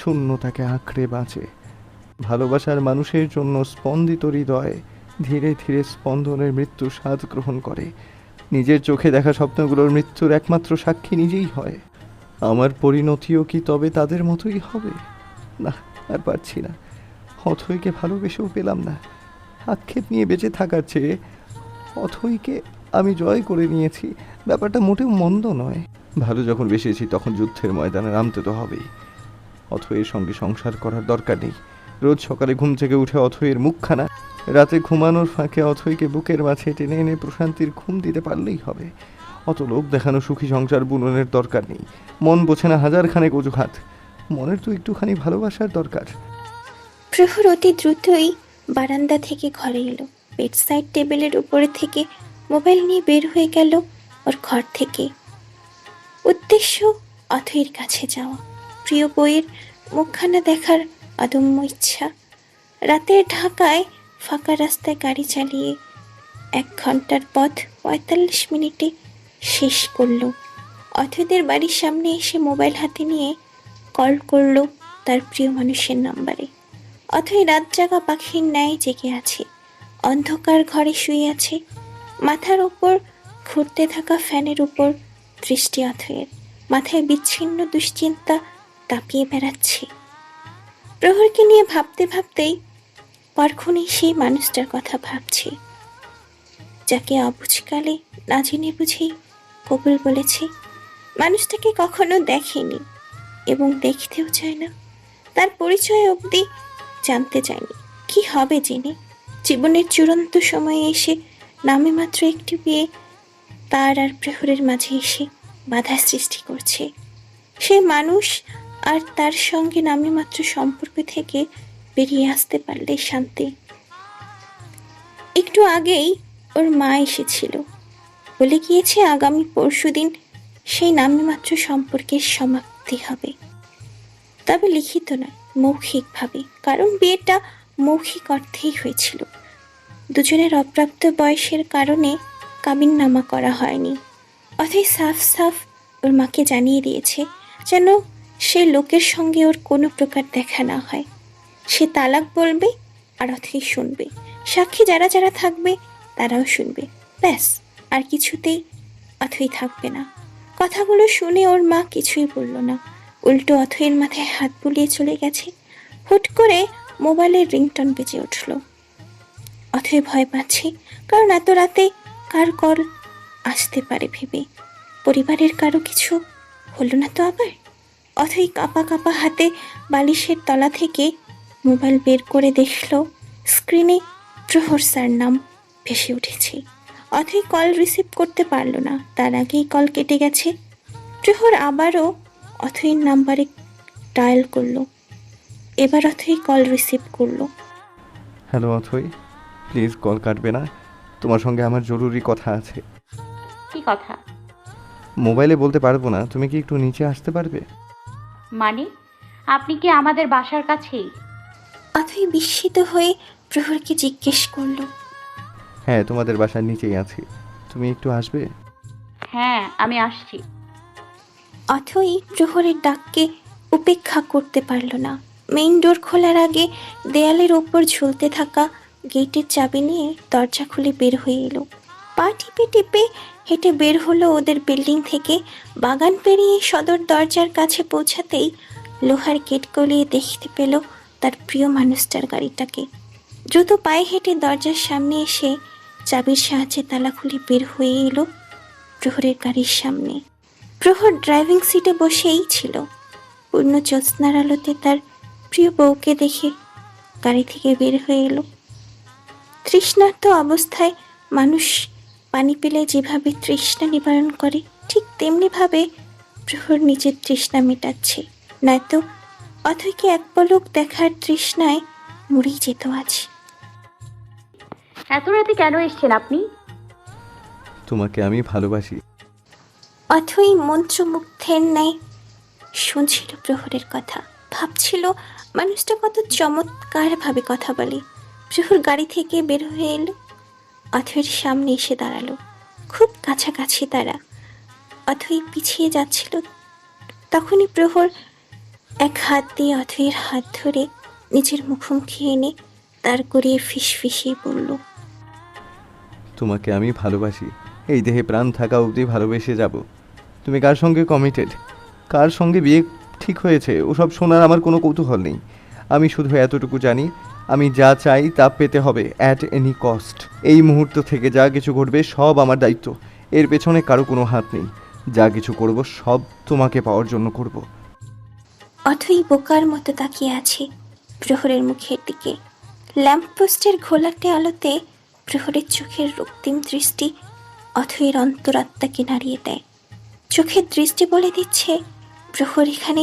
শূন্যতাকে আঁকড়ে বাঁচে। ভালোবাসার মানুষের জন্য স্পন্দিত হৃদয় ধীরে ধীরে স্পন্দনের মৃত্যু স্বাদ গ্রহণ করে। নিজের চোখে দেখা স্বপ্নগুলোর মৃত্যুর একমাত্র সাক্ষী নিজেই হয়। আমার পরিণতিও কি তবে তাদের মতোই হবে? না, আর পারছি না। অথইকে ভালোবেসেও পেলাম না। আক্ষেপ নিয়ে বেঁচে থাকার চেয়ে অথইকে আমি জয় করে নিয়েছি, ব্যাপারটা মোটেও মন্দ নয়। ভালো যখন বেসেছি তখন যুদ্ধের ময়দানে নামতে তো হবেই। অথইয়ের সঙ্গে সংসার করার দরকার নেই। রোজ সকালে ঘুম থেকে উঠে অথইয়ের মুখখানা, রাতে ঘুমানোর ফাঁকে অথইকে বুকের মাঝে টেনে এনে প্রশান্তির ঘুম দিতে পারলেই হবে। অত লোক দেখানো সুখী সংসার বুননের দরকার নেই। মন বোঝে না হাজারখানেক অজুহাত। মনের তো একটুখানি ভালোবাসার দরকার। প্রহর অতি দ্রুতই বারান্দা থেকে ঘরে এলো। বেডসাইড টেবিলের উপরে থেকে মোবাইল নিয়ে বের হয়ে গেল ওর ঘর থেকে। উদ্দেশ্য অথইর কাছে যাওয়া, প্রিয় বইয়ের মুখখানা দেখার অদম্য ইচ্ছা। রাতের ঢাকায় ফাঁকা রাস্তায় গাড়ি চালিয়ে 1 ঘন্টার পথ 45 মিনিটে শেষ করলো। অথইদের বাড়ির সামনে এসে মোবাইল হাতে নিয়ে কল করলো তার প্রিয় মানুষের নাম্বারে। অথই রাত জাগা পাখির ন্যায় জেগে আছে। অন্ধকার ঘরে শুয়ে আছে। মাথার উপর ঘুরতে থাকা ফ্যানের উপর দৃষ্টি অথইয়ের। মাথায় বিচ্ছিন্ন দুশ্চিন্তা তাপিয়ে বেড়াচ্ছে। প্রহরকে নিয়ে ভাবতে ভাবতেই পরক্ষণেই সেই মানুষটার কথা ভাবছে, যাকে অবুঝকালে না জেনে বুঝেই কবুল বলেছে। মানুষটাকে কখনো দেখেনি এবং দেখতেও চায় না। তার পরিচয় অবধি জানতে চায়নি। কি হবে জেনে? জীবনের চূড়ান্ত সময়ে এসে নামে মাত্র একটি বিয়ে তার আর প্রহরের মাঝে এসে বাধা সৃষ্টি করছে। সে মানুষ আর তার সঙ্গে নামে মাত্র সম্পর্ক থেকে বেরিয়ে আসতে পারলে শান্তি। একটু আগেই ওর মা এসেছিল, বলে গিয়েছে আগামী পরশুদিন সেই নামে মাত্র সম্পর্কের সমাপ্তি হবে। তবে লিখিত নয়, মৌখিকভাবে, কারণ বিয়েটা মৌখিক অর্থেই হয়েছিল। দুজনের অপ্রাপ্ত বয়সের কারণে কাবিননামা করা হয়নি। অথই সাফ সাফ ওর মাকে জানিয়ে দিয়েছে যেন সে লোকের সঙ্গে ওর কোনো প্রকার দেখা না হয়। সে তালাক বলবে আর অথই শুনবে। সাক্ষী যারা যারা থাকবে তারাও শুনবে। ব্যাস, আর কিছুতেই অথই থাকবে না। কথাগুলো শুনে ওর মা কিছুই বলল না, উল্টো অথইয়ের মাথায় হাত বুলিয়ে চলে গেছে। হুট করে মোবাইলের রিংটন বেজে উঠল। অথই ভয় পাচ্ছে, কারণ এত রাতে কার কল আসতে পারে ভেবে। পরিবারের কারো কিছু হলো না তো আবার? অথই কাঁপা কাঁপা হাতে বালিশের তলা থেকে মোবাইল বের করে দেখল স্ক্রিনে প্রহর স্যার নাম ভেসে উঠেছে। অথই কল রিসিভ করতে পারল না, তার আগেই কল কেটে গেছে। প্রহর আবারও অথইয়ের নাম্বারে ডায়াল করলো। এবার অথই কল রিসিভ করলো। হ্যালো অথই, প্লিজ কল কাটবে না। তোমার সঙ্গে আমার জরুরি কথা আছে। কি কথা? মোবাইলে বলতে পারবো না, তুমি কি একটু নিচে আসতে পারবে? মানে আপনি কি আমাদের বাসার কাছেই? অথই বিস্মিত হয়ে প্রহরকে জিজ্ঞেস করলো। হ্যাঁ, তোমাদের বাসার নিচেই আছি, তুমি একটু আসবে? হ্যাঁ, আমি আসছি। অথই প্রহরের ডাককে উপেক্ষা করতে পারল না। মেইন ডোর খোলার আগে দেয়ালের ওপর ঝুলতে থাকা গেটের চাবি নিয়ে দরজা খুলে বের হয়ে এলো। পা টিপে টিপে হেঁটে বের হলো ওদের বিল্ডিং থেকে। বাগান পেরিয়ে সদর দরজার কাছে পৌঁছাতেই লোহার গেট গলিয়ে দেখতে পেল তার প্রিয় মানুষটার গাড়িটাকে। দ্রুত পায়ে হেঁটে দরজার সামনে এসে চাবির সাহায্যে তালা খুলে বের হয়ে এলো প্রহরের গাড়ির সামনে। প্রহর ড্রাইভিং সিটে বসেই ছিল। পূর্ণ জ্যোৎস্নার আলোতে তার প্রিয় বউকে দেখে গাড়ি থেকে বের হয়ে এলো। তৃষ্ণার্ত অবস্থায় মানুষ পানি পেলে যেভাবে তৃষ্ণা নিবারণ করে, ঠিক তেমনিভাবে প্রহর নিজের তৃষ্ণা মেটাচ্ছে। নয়তো অথইকে এক পলক দেখার তৃষ্ণায় মরেই যেত আজ। এত রাতে কেন এসেছেন আপনি? তোমাকে আমি ভালোবাসি। অথই মন্ত্রমুগ্ধের ন্যায় শুনছিল প্রহরের কথা, ভাবছিল মানুষটা কত চমৎকারভাবে কথা বলে। প্রহর গাড়ি থেকে বের হয়ে এলো, অথৈর সামনে এসে দাঁড়ালো। খুব কাছাকাছি তারা। অথৈ পিছিয়ে যাচ্ছিল, তখনই প্রহর এক হাত দিয়ে অথৈর হাত ধরে নিজের মুখোমুখি এনে তার করিয়ে ফিসফিসিয়ে বলল, তোমাকে আমি ভালোবাসি, এই দেহে প্রাণ থাকা অবধি ভালোবেসে যাব। তুমি কার সঙ্গে কমিটেড, কার সঙ্গে বিয়ে ঠিক হয়েছে, ওসব শোনার আমার কোনো কৌতূহল নেই। আমি শুধু এতটুকু জানি, আমি যা চাই তা পেতে হবে অ্যাট এনি কস্ট। এই মুহূর্ত থেকে যা কিছু ঘটবে সব আমার দায়িত্ব, এর পেছনে কারো কোনো হাত নেই। যা কিছু করব সব তোমাকে পাওয়ার জন্য করব। অথই বোকার মতো তাকিয়ে আছে প্রহরের মুখের দিকে। ল্যাম্পপোস্টের ঘোলাটে আলোতে প্রহরের চোখের রক্তিম দৃষ্টি অথৈর অন্তরাত্মাকে নাড়িয়ে দেয়। চোখের দৃষ্টি বলে দিচ্ছে প্রহর এখানে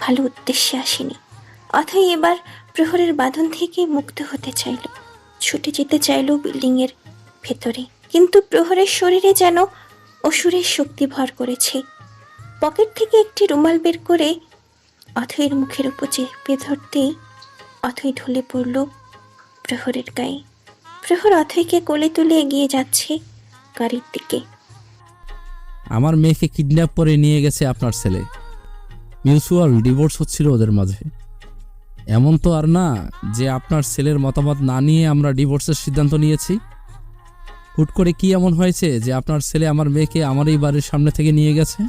ভালো উদ্দেশ্যে আসেনি। অথই এবার প্রহরের বাঁধন থেকে মুক্ত হতে চাইল, ছুটে যেতে চাইল বিল্ডিংয়ের ভেতরে, কিন্তু প্রহরের শরীরে যেন অসুরের শক্তি ভর করেছে। পকেট থেকে একটি রুমাল বের করে অথৈর মুখের উপর চেপে ধরতেই অথৈ ঢলে পড়ল প্রহরের গায়ে। প্রহর অথৈকে কোলে তুলে এগিয়ে যাচ্ছে গাড়ির দিকে। আমার মেয়েকে কিডন্যাপ করে নিয়ে গেছে আপনার ছেলে। মিউচুয়াল ডিভোর্স হচ্ছিল ওদের মাঝে। এমন তো আর না যে আপনার ছেলের মতামত না নিয়ে আমরা ডিভোর্সের সিদ্ধান্ত নিয়েছি। হুট করে কি এমন হয়েছে যে আপনার ছেলে আমার মেয়েকে আমার এই বাড়ির সামনে থেকে নিয়ে গেছে?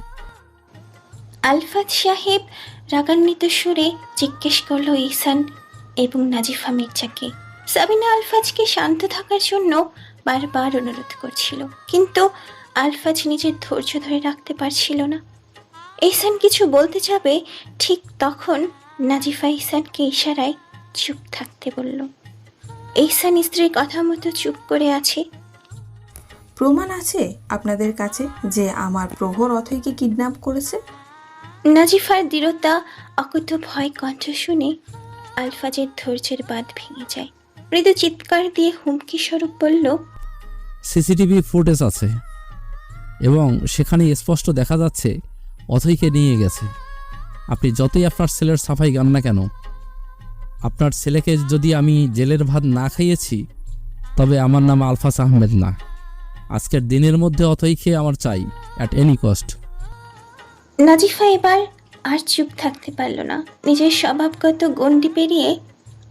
আলফাজ সাহেব রাগান্বিত সুরে জিজ্ঞেস করলো ইহসান এবং নাজিফা মির্জাকে। সাবিনা আলফাজকে শান্ত থাকার জন্য বারবার অনুরোধ করছিল, কিন্তু আলফাজ নিজের ধৈর্য ধরে রাখতে পারছিল না। ইহসান কিছু বলতে যাবে, ঠিক তখন নাজিফা ইহসানকে ইশারায় চুপ থাকতে বলল। ইহসান স্ত্রীর কথা মতো চুপ করে আছে। প্রমাণ আছে আপনাদের কাছে যে আমার প্রহর অথৈকে কিডন্যাপ করেছে? নাজিফার দৃঢ়তা, অকুত ভয় কণ্ঠ শুনে আলফাজের ধৈর্যের বাঁধ ভেঙে যায়। মৃদু চিৎকার দিয়ে হুমকি স্বরূপ বলল, সিসিটিভি ফুটেজ আছে এবং সেখানে স্পষ্ট দেখা যাচ্ছে অথৈকে নিয়ে গেছে। আপনি যতই আপনার ছেলের সাফাই গান না কেন, আপনার ছেলেকে যদি আমি জেলের ভাত না খাইয়েছি, তবে আমার নাম আলফাজ আহমেদ না। আজকের দিনের মধ্যে অথৈকে আমার চাই অ্যাট এনি কস্ট। নাজিফা এবার আর চুপ থাকতে পারল না। নিজের স্বভাবগত গণ্ডি পেরিয়ে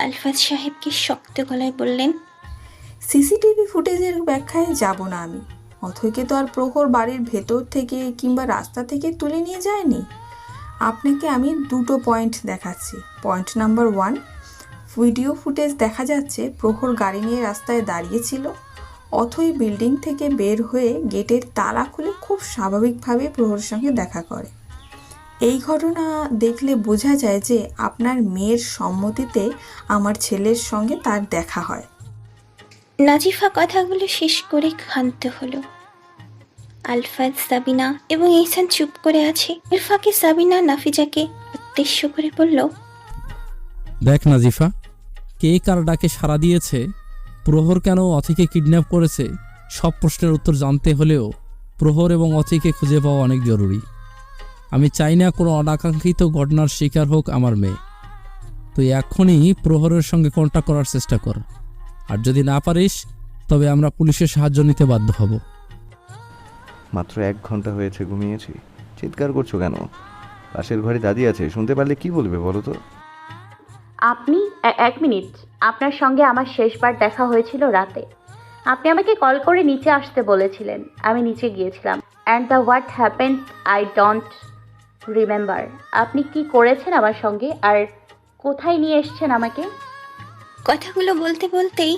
আলফাজ সাহেবকে শক্ত গলায় বললেন, সিসিটিভি ফুটেজের ব্যাখ্যায় যাব না আমি। অথৈকে তো আর প্রহর বাড়ির ভেতর থেকে কিংবা রাস্তা থেকে তুলে নিয়ে যায়নি। আপনাকে আমি দুটো পয়েন্ট দেখাচ্ছি। পয়েন্ট নাম্বার 1, ভিডিও ফুটেজ দেখা যাচ্ছে প্রহর গাড়ি নিয়ে রাস্তায় দাঁড়িয়েছিল। অথৈ বিল্ডিং থেকে বের হয়ে গেটের তালা খুলে খুব স্বাভাবিকভাবে প্রহরের সঙ্গে দেখা করে। এই ঘটনা দেখলে বোঝা যায় যে আপনার মেয়ের সম্মতিতে আমার ছেলের সঙ্গে তার দেখা হয়। নাজিফা কথাগুলো শেষ করে ক্ষান্ত হলো। আলফাজ, সাবিনা এবং ইহসান চুপ করে আছে। এর ফাঁকে সাবিনা নাফিজাকে উদ্দেশ্য করে বলল, দেখ নাজিফা, কে কার ডাকে সাড়া দিয়েছে, প্রহর কেন অথৈকে কিডন্যাপ করেছে, সব প্রশ্নের উত্তর জানতে হলেও প্রহর এবং অথৈকে খুঁজে পাওয়া অনেক জরুরি। আমি চাই না কোনো অনাকাঙ্ক্ষিত ঘটনার শিকার হোক আমার মেয়ে। তুই এখনই প্রহরের সঙ্গে কন্ট্যাক্ট করার চেষ্টা কর, আর যদি না পারিস তবে আমরা পুলিশের সাহায্য নিতে বাধ্য হব। মাত্র 1 ঘন্টা হয়েছে ঘুমিয়েছি, চিৎকার করছো কেন? পাশের ঘরে দাদি আছে, শুনতে পারলে কি বলবে বলো তো? আপনি এক মিনিট, আপনার সঙ্গে আমার শেষবার দেখা হয়েছিল রাতে। আপনি আমাকে কল করে নিচে আসতে বলেছিলেন, আমি নিচে গিয়েছিলাম। And the what happened I don't remember. আপনি কি করেছেন আমার সঙ্গে, আর কোথায় নিয়ে এসছেন আমাকে? কথাগুলো বলতে বলতেই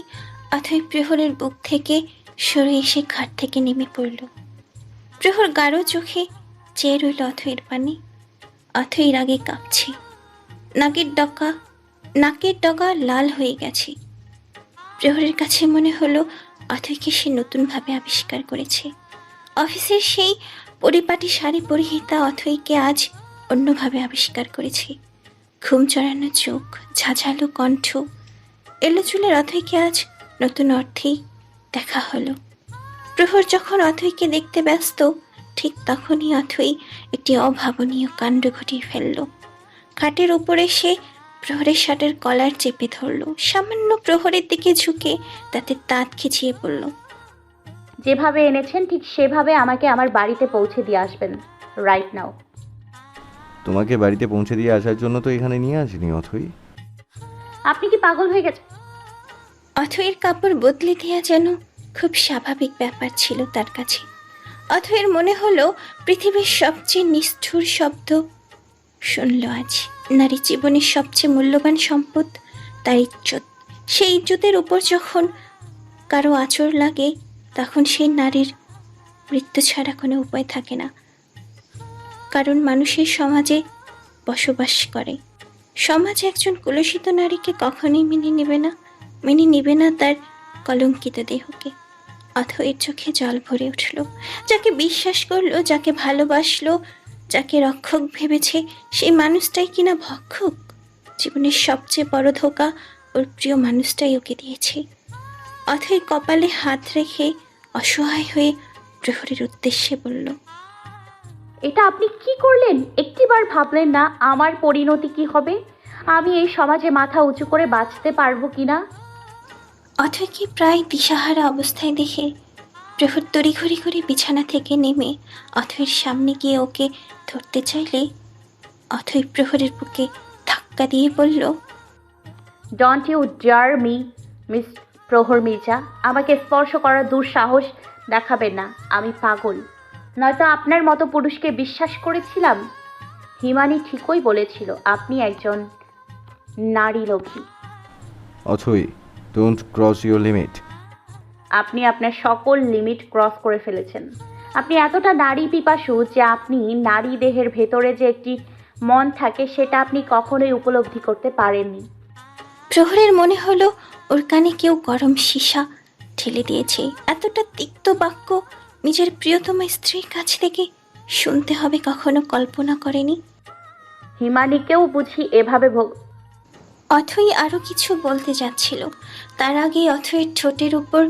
অথৈ প্রহরের বুক থেকে সরে এসে খাট থেকে নেমে পড়ল। প্রহর গাঢ় চোখে চেয়ে রইল অথৈর পানে। অথৈ রাগে কাঁপছে, নাকের ডগা লাল হয়ে গেছে। প্রহরের কাছে মনে হলো অথৈকে সে নতুনভাবে আবিষ্কার করেছে। অফিসের সেই পরিপাটি শাড়ি পরিহিতা অথৈকে আজ অন্যভাবে আবিষ্কার করেছে। ঘুম চড়ানো চোখ, ঝাঝালো কণ্ঠ, এলো চুলের অথৈকে আজ নতুন অর্থেই দেখা হলো। প্রহর যখন অথৈকে দেখতে ব্যস্ত, ঠিক তখনই অথই একটি অভাবনীয় কাণ্ড ঘটিয়ে ফেলল। খাটের উপরে সে প্রহরের শার্টের কলার চেপে ধরল, সামান্য প্রহরের দিকে ঝুঁকে তাতে তাঁত খিচিয়ে পড়ল। যেভাবে এনেছেন ঠিক সেভাবে আমাকে আমার বাড়িতে পৌঁছে দিয়ে আসবেন, রাইট নাও। তোমাকে বাড়িতে পৌঁছে দিয়ে আসার জন্য তো এখানে নিয়ে আসিনি অথই। আপনি কি পাগল হয়ে গেছেন? অথয়ের কাপড় বদলে দেওয়া যেন খুব স্বাভাবিক ব্যাপার ছিল তার কাছে। অথয়ের মনে হলো পৃথিবীর সবচেয়ে নিষ্ঠুর শব্দ শুনল আজ। নারী জীবনের সবচেয়ে মূল্যবান সম্পদ তার ইজ্জত। সেই ইজ্জতের উপর যখন কারো আঁচড় লাগে তখন সেই নারীর মৃত্যু ছাড়া কোনো উপায় থাকে না। কারণ মানুষের সমাজে বসবাস করে, সমাজ একজন কলুষিত নারীকে কখনোই মেনে নেবে না তার কলঙ্কিত দেহকে। অথয়ের চোখে জল ভরে উঠল। যাকে বিশ্বাস করলো, যাকে ভালোবাসলো, যাকে রক্ষক ভেবেছে, সেই মানুষটাই কিনা ভক্ষক। জীবনের সবচেয়ে বড় ধোঁকা ওর প্রিয় মানুষটাই ওকে দিয়েছে। অথয় কপালে হাত রেখে অসহায় হয়ে প্রহরের উদ্দেশ্যে বলল, এটা আপনি কি করলেন? একটিবার ভাবলেন না আমার পরিণতি কি হবে? আমি এই সমাজে মাথা উঁচু করে বাঁচতে পারবো কিনা? অথয়কে প্রায় দিশাহারা অবস্থায় দেখে প্রহর তড়িঘড়ি করে বিছানা থেকে নেমে অথয়ের সামনে গিয়ে ওকে ধরতে চাইলে অথয় প্রহরের বুকে ধাক্কা দিয়ে বলল, don't you dare me miss Prahar Mirza. আমাকে স্পর্শ করার দুঃসাহস দেখাবেন না। আমি পাগল, নয়তো আপনার মতো পুরুষকে বিশ্বাস করেছিলাম। হিমানি ঠিকই বলেছিল, আপনি একজন নারী লোভী। অথই, ডোন্ট ক্রস ইউর লিমিট। আপনি আপনার সকল লিমিট ক্রস করে ফেলেছেন। আপনি এতটা নারী পিপাসু যে আপনি নারী দেহের ভেতরে যে একটি মন থাকে সেটা আপনি কখনোই উপলব্ধি করতে পারেননি। প্রহরের মনে হলো ওর কানে কেউ গরম সীসা ঠেলে দিয়েছে। এতটা তিক্ত বাক্য নিজের প্রিয়তমা স্ত্রীর কাছ থেকে শুনতে হবে কখনো কল্পনা করেনি। হিমানিকেও বুঝি এভাবে অথই আরও কিছু বলতে যাচ্ছিল, তার আগে অথয়ের ঠোঁটের উপর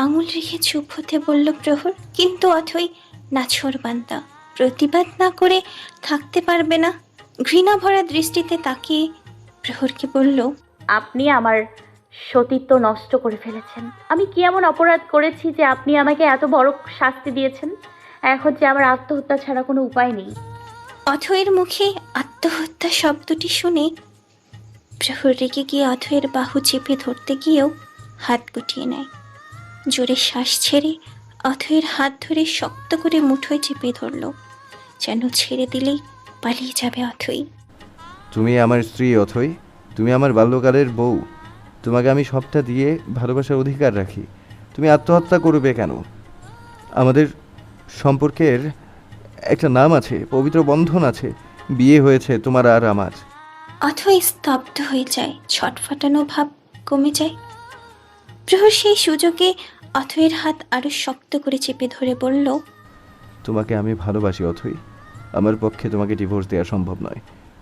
আঙুল রেখে চুপ হতে বলল প্রহর। কিন্তু অথই নাছোড়বান্দা, প্রতিবাদ না করে থাকতে পারবে না। ঘৃণা ভরা দৃষ্টিতে তাকিয়ে প্রহরকে বলল, আপনি আমার সতীত্ব নষ্ট করে ফেলেছেন। আমি কি এমন অপরাধ করেছি যে আপনি আমাকে এত বড় শাস্তি দিয়েছেন? এখন যে আমার আত্মহত্যা ছাড়া কোনো উপায় নেই। অথয়ের মুখে আত্মহত্যা শব্দটি শুনে প্রহর রেগে গিয়ে অথয়ের বাহু চেপে ধরতে গিয়েও হাত গুটিয়ে নেয়। জোরে শ্বাস ছেড়ে অথয়ের হাত ধরে শক্ত করে মুঠোয় চেপে ধরল, যেন ছেড়ে দিলেই পালিয়ে যাবে অথই। তুমি আমার স্ত্রী অথই, তুমি আমার বাল্যকালের বউ। তোমাকে আমি সবটা দিয়ে ভালোবাসার অধিকার রাখি। তুমি আত্মহত্যা করবে কেন? আমাদের সম্পর্কের একটা নাম আছে, পবিত্র বন্ধন আছে, বিয়ে হয়েছে তোমার আর আমার। অথই স্তব্ধ হয়ে যায়, ছটফটানো ভাব কমে যায়। প্রহর সেই সুযোগে অথয়ের হাত আরো শক্ত করে চেপে ধরে বলল, তোমাকে আমি ভালোবাসি অথই। আমার পক্ষে তোমাকে ডিভোর্স দেওয়া সম্ভব নয়।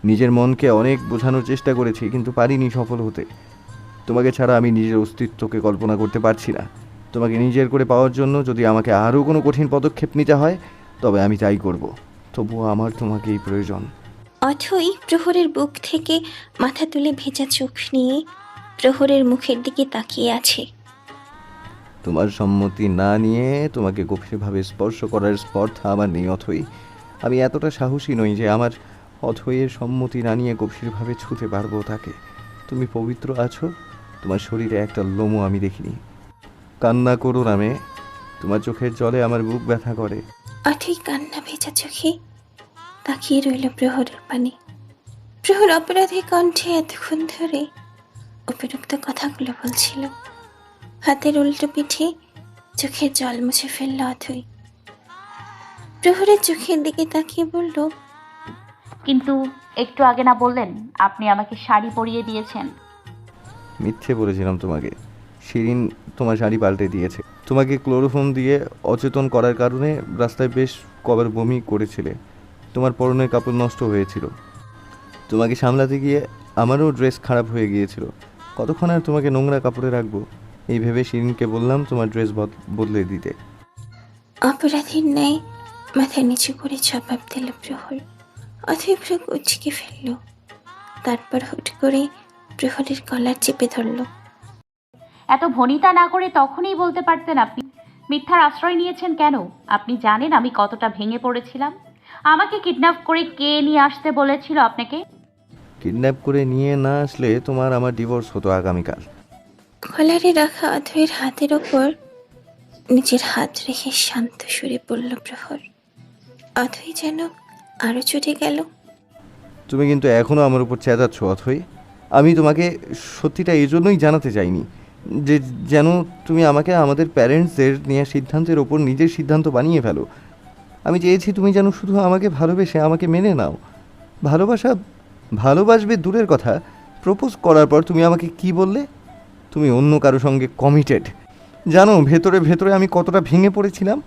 নিজের মনকে অনেক বোঝানোর চেষ্টা করেছি, কিন্তু পারিনি সফল হতে। তোমাকে ছাড়া আমি নিজের অস্তিত্বকে কল্পনা করতে পারছি না। তোমাকে নিজের করে পাওয়ার জন্য যদি আমাকে আরও কোনো কঠিন পদক্ষেপ নিতে হয় তবে আমি তাই করব। তবুও আমার তোমাকেই প্রয়োজন। অথই প্রহরের বুক থেকে মাথা তুলে ভেজা চোখ নিয়ে প্রহরের মুখের দিকে তাকিয়ে আছে। তোমার সম্মতি না নিয়ে তোমাকে গভীরভাবে স্পর্শ করার স্পর্ধা আমার নেই অথই। আমি এতটা সাহসী নই যে আমার অথইয়ের সম্মতি না নিয়ে গভীরভাবে ছুঁতে পারবো তাকে। তুমি পবিত্র আছো, তোমার শরীরে একটা লোমও আমি দেখিনি। কান্না করো না মেয়ে, তোমার চোখের জলে আমার বুক ব্যথা করে। অথই কান্না ভেজা চোখে তাকিয়ে রইল প্রহরের পানে। প্রহর অপরাধী কণ্ঠে এতক্ষণ ধরে উপযুক্ত কথাগুলো বলছিল। হাতের উল্টো পিঠে চোখের জল মুছে ফেলল অথই। প্রহরের চোখের দিকে তাকিয়ে বলল, কিন্তু একটু আগে না বললেন আপনি আমাকে শাড়ি পরিয়ে দিয়েছেন? মিথ্যে বলেছিলাম তোমাকে। শিরিন তোমার শাড়ি পাল্টে দিয়েছে। তোমাকে ক্লোরোফর্ম দিয়ে অচেতন করার কারণে রাস্তায় বেশ কবার বমি করেছিলে। তোমার পরনের কাপড় নষ্ট হয়েছিল। তোমাকে সামলাতে গিয়ে আমারও ড্রেস খারাপ হয়ে গিয়েছিল। কতক্ষণ আর তোমাকে নোংরা কাপড়ে রাখবো? এই ভেবে শিরিনকে বললাম তোমার ড্রেস বদলে দিতে। অপরাধীর ন্যায় মাথা নিচু করে জবাব দিল প্রহর। অথই ভ্রু কুচকে ফেলল, তারপর হুট করে প্রহরের কলার চেপে ধরল। এত ভনিতা না করে তখনই বলতে পারতেন আপনি মিথ্যার আশ্রয় নিয়েছেন কেন? আপনি জানেন আমি কতটা ভেঙে পড়েছিলাম। আমাকে কিডন্যাপ করে কে নিয়ে আসতে বলেছিল আপনাকে? কিডন্যাপ করে নিয়ে না আসলে তোমার আমার ডিভোর্স হতো আগামীকাল। কলারে রাখা অথয়ের হাতের ওপর নিজের হাত রেখে শান্ত সুরে বলল প্রহর। অথই যেন আরো চটে গেল। তুমি কিন্তু এখনও আমার উপর চেঁচাচ্ছ অথই। আমি তোমাকে সত্যিটা এই জন্যই জানাতে চাইনি যে যেন তুমি আমাকে আমাদের প্যারেন্টসদের নেওয়া সিদ্ধান্তের ওপর নিজের সিদ্ধান্ত বানিয়ে ফেলো। আমি চেয়েছি তুমি যেন শুধু আমাকে ভালোবেসে আমাকে মেনে নাও। ভালোবাসবে দূরের কথা, প্রপোজ করার পর তুমি আমাকে কি বললে? তুমি অন্য কারো সঙ্গে কমিটেড। জানো ভেতরে ভেতরে আমি কতটা ভেঙে পড়েছিলাম।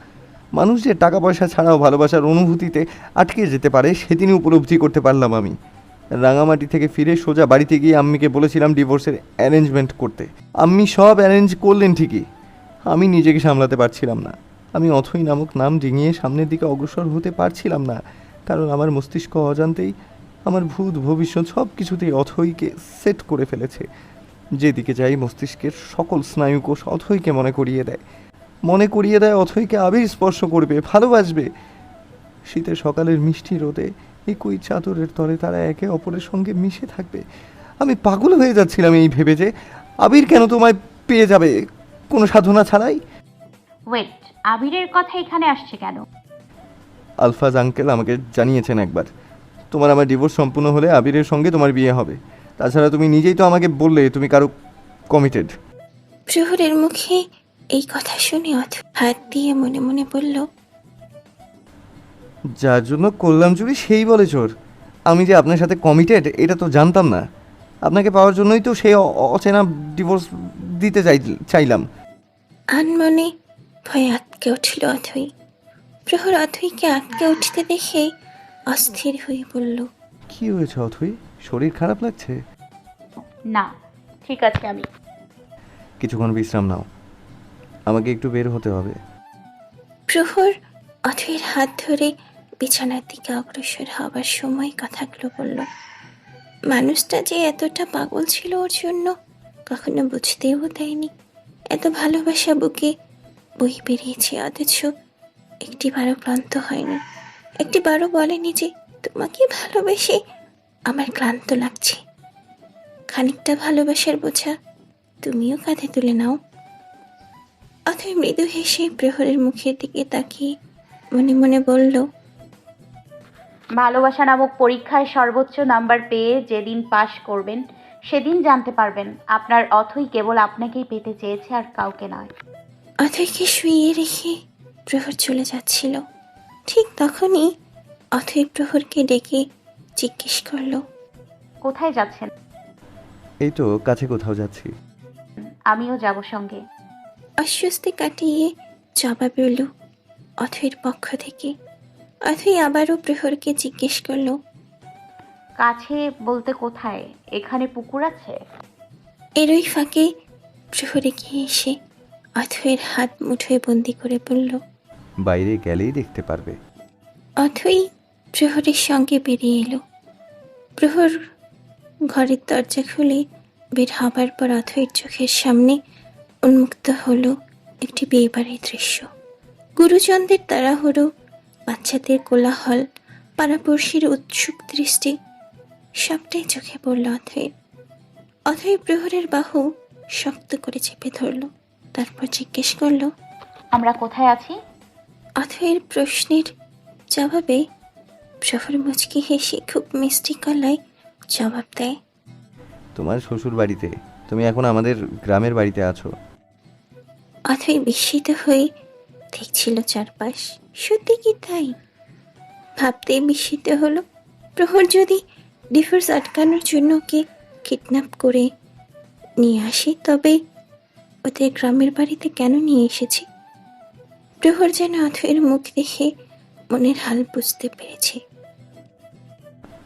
মানুষ যে টাকা পয়সা ছাড়াও ভালোবাসার অনুভূতিতে আটকে যেতে পারে সেদিনই উপলব্ধি করতে পারলাম আমি। রাঙামাটি থেকে ফিরে সোজা বাড়িতে গিয়ে আম্মিকে বলেছিলাম ডিভোর্সের অ্যারেঞ্জমেন্ট করতে। আম্মি সব অ্যারেঞ্জ করলেন ঠিকই, আমি নিজেকে সামলাতে পারছিলাম না। আমি অথই নামক নাম ডিঙিয়ে সামনের দিকে অগ্রসর হতে পারছিলাম না, কারণ আমার মস্তিষ্ক অজান্তেই আমার ভূত ভবিষ্যৎ সব কিছুতেই অথইকে সেট করে ফেলেছে। যেদিকে যাই মস্তিষ্কের সকল স্নায়ুকোষ অথইকে মনে করিয়ে দেয় অথইকে আবির স্পর্শ করবে, ভালোবাসবে। শীতের সকালের মিষ্টি রোদে একই চাদরের তলে তারা একে অপরের সঙ্গে মিশে থাকবে। আমি পাগল হয়ে যাচ্ছিলাম এই ভেবে যে আবির কেন তোমায় পেয়ে যাবে কোনো সাধনা ছাড়াই। ওয়েট, আবিরের কথা এখানে আসছে কেন? আলফাজ আঙ্কেল আমাকে জানিয়েছেন একবার তোমার আমার ডিভোর্স সম্পূর্ণ হলে আবিরের সঙ্গে তোমার বিয়ে হবে। তাছাড়া তুমি নিজেই তো আমাকে বললে তুমি কারো কমিটেড। প্রহরের মুখে এই কথা শুনে অথই হাত দিয়ে মনে মনে বলল, যার জন্য করলাম চুরি সেই বলে চোর। আমি যে আপনার সাথে কমিটেড এটা তো জানতাম না। আপনাকে পাওয়ার জন্যই তো সেই অচেনা ডিভোর্স দিতে চাইলাম। আনমনে ভয়ে আটকে উঠল অথই। প্রহর অথইকে আটকে উঠতে দেখে অস্থির হয়ে বলল, কি হয়েছে অথই, শরীর খারাপ লাগছে? না, ঠিক আছে আমি। কিছুক্ষণ বিশ্রাম নাও, আমাকে একটু বের হতে হবে। প্রহর অথইয়ের হাত ধরে বিছানার দিকে অগ্রসর হবার সময় কথাগুলো বলল। মানুষটা যে এতটা পাগল ছিল ওর জন্য কখনো বুঝতেও দেয়নি। এত ভালোবাসা বুকে বই বেরিয়েছে, অথচ একটিবারও ক্লান্ত হয়নি। একটিবারও বলেনি যে তোমাকে ভালোবেসে আমার ক্লান্ত লাগছে। খানিকটা ভালোবাসার বোঝা তুমিও কাঁধে তুলে নাও। অথই মৃদু হেসে প্রহরের মুখের দিকে তাকিয়ে মনে মনে বলল, ভালোবাসা নামক পরীক্ষায় সর্বোচ্চ নাম্বার পেয়ে যেদিন পাশ করবেন সেদিন জানতে পারবেন আপনার অথই কেবল আপনাকেই পেতে চেয়েছে আর কাউকে নয়। অথইকে শুইয়ে রেখে প্রহর চলে যাচ্ছিল। ঠিক তখনই অথই প্রহরকে ডেকে জিজ্ঞেস করলো, কোথায় যাচ্ছেন? এই তো কাছে কোথাও যাচ্ছি। আমিও যাব সঙ্গে। অস্বস্তি কাটিয়ে জবাব এলো অথইয়ের পক্ষ থেকে। অথই আবারও প্রহরকে জিজ্ঞেস করলো, কাছে বলতে কোথায়? এখানে পুকুর আছে? এরই ফাঁকে প্রহরে গিয়ে এসে অথইয়ের হাত মুঠোয় বন্দি করে বলল, বাইরে গেলেই দেখতে পারবে। অথই প্রহরের সঙ্গে বেরিয়ে এলো। প্রহর ঘরের দরজা খুলে বের হবার পর অথইয়ের চোখের সামনে উন্মুক্ত হলো একটি বিয়েবাড়ির দৃশ্য। গুরুজনদের তাড়াহুড়ো, বাচ্চাদের কোলাহল, পাড়াপড়শির উৎসুক দৃষ্টি সবটাই চোখে পড়ল অথইয়ের। অথই প্রহরের বাহু শক্ত করে চেপে ধরল, তারপর জিজ্ঞেস করলো, আমরা কোথায় আছি? অথইয়ের প্রশ্নের জবাবে প্রহর মুচকি হেসে খুব মিষ্টি গলায় জবাব দেয়, তোমার শ্বশুর বাড়িতে। তুমি এখন আমাদের গ্রামের বাড়িতে আছো। অথই বিস্মিত হয়ে দেখছিল চারপাশ। সত্যি কি তাই? ভাবতেই বিস্মিত হলো। প্রহর যদি ডিভোর্স আটকানোর জন্য ওকে কিডন্যাপ করে নিয়ে আসে, তবে ওদের গ্রামের বাড়িতে কেন নিয়ে এসেছে? প্রহর যেন অথইয়ের মুখ দেখে মনের হাল বুঝতে পেরেছে।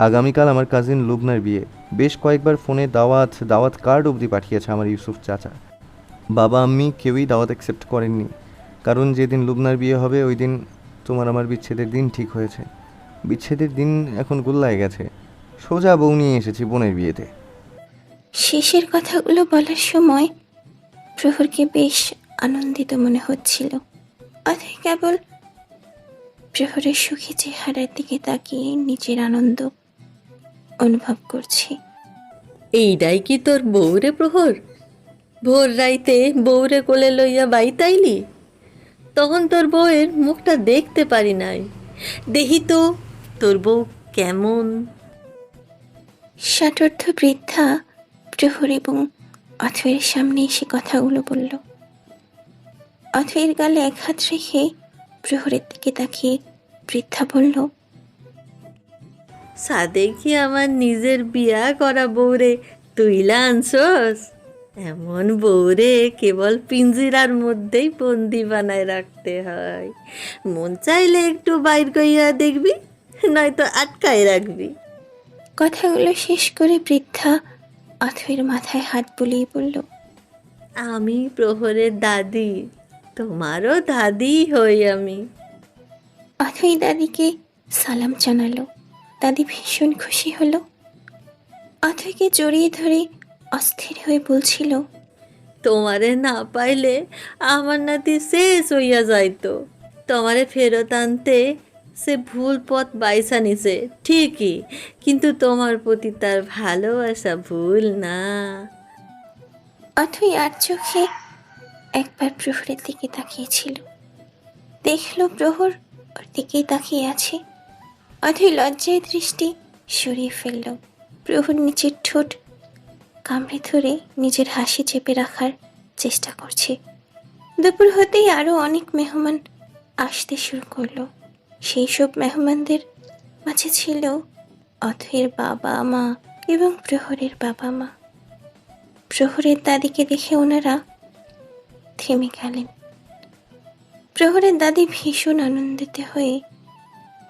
আগামীকাল আমার কাজিন লুবনার বিয়ে। বেশ কয়েকবার ফোনে দাওয়াত কার্ড অবধি পাঠিয়েছে আমার ইউসুফ চাচা। বাবা আম্মি কেউই দাওয়াত অ্যাকসেপ্ট করেননি, কারণ যেদিন লুবনার বিয়ে হবে ওই দিন তোমার আমার বিচ্ছেদের দিন ঠিক হয়েছে। বিচ্ছেদের দিন এখন গোল্লায় গেছে। সোজা বউ নিয়ে এসেছি বোনের বিয়েতে। শেষের কথাগুলো বলার সময় প্রহরকে বেশ আনন্দিত মনে হচ্ছিল। অথই কেবল প্রহরের সুখী চেহারার দিকে তাকিয়ে নিজের আনন্দ অনুভব করছে। এইটাই কি তোর বউরে প্রহর? ভোর রাইতে বউরে কোলে লইয়া বাইতাইলি? তখন তোর বউয়ের মুখটা দেখতে পারি নাই। দেখি তো তোর বউ কেমন। ষাটোর্ধ্ব বৃদ্ধা প্রহর এবং অথয়ের সামনে এসে কথাগুলো বলল। অথয়ের গালে এক হাত রেখে প্রহরের দিকে তাকিয়ে বৃদ্ধা বলল, সাদে কি আমার নিজের বিয়া করা বউরে তুইলা আনছস? এমন বউরে কেবল পিঞ্জিরার মধ্যেই বন্দি বানায় রাখতে হয়। মন চাইলে একটু বাইর কইয়া দেখবি, নয়তো আটকায় রাখবি। কথাগুলো শেষ করে বৃদ্ধা অথয়ের মাথায় হাত বুলিয়ে বলল, আমি প্রহরের দাদি, তোমারও দাদি হই আমি। অথই দাদিকে সালাম জানালো। দাদি ভীষণ খুশি হলো। অথইকে জড়িয়ে ধরে অস্থির হয়ে বলছিল, তোমারে না পাইলে আমার নাতি শেষ হইয়া যাইতো। তোমারে ফেরত আনতে সে ভুল পথ বাইছা নিছে ঠিকই, কিন্তু তোমার প্রতি তার ভালোবাসা ভুল না। অথই আর চোখে একবার প্রহরের দিকে তাকিয়েছিল। দেখলো প্রহর ওর দিকেই তাকিয়ে আছে। অথই লজ্জায় দৃষ্টি সরিয়ে ফেলল। প্রহর নিচের ঠোঁট কামড়ে ধরে নিজের হাসি চেপে রাখার চেষ্টা করছে। দুপুর হতেই আরও অনেক মেহমান আসতে শুরু করলো। সেই সব মেহমানদের মাঝে ছিল অথয়ের বাবা মা এবং প্রহরের বাবা মা। প্রহরের দাদিকে দেখে ওনারা থেমে গেলেন। প্রহরের দাদি ভীষণ আনন্দিত হয়ে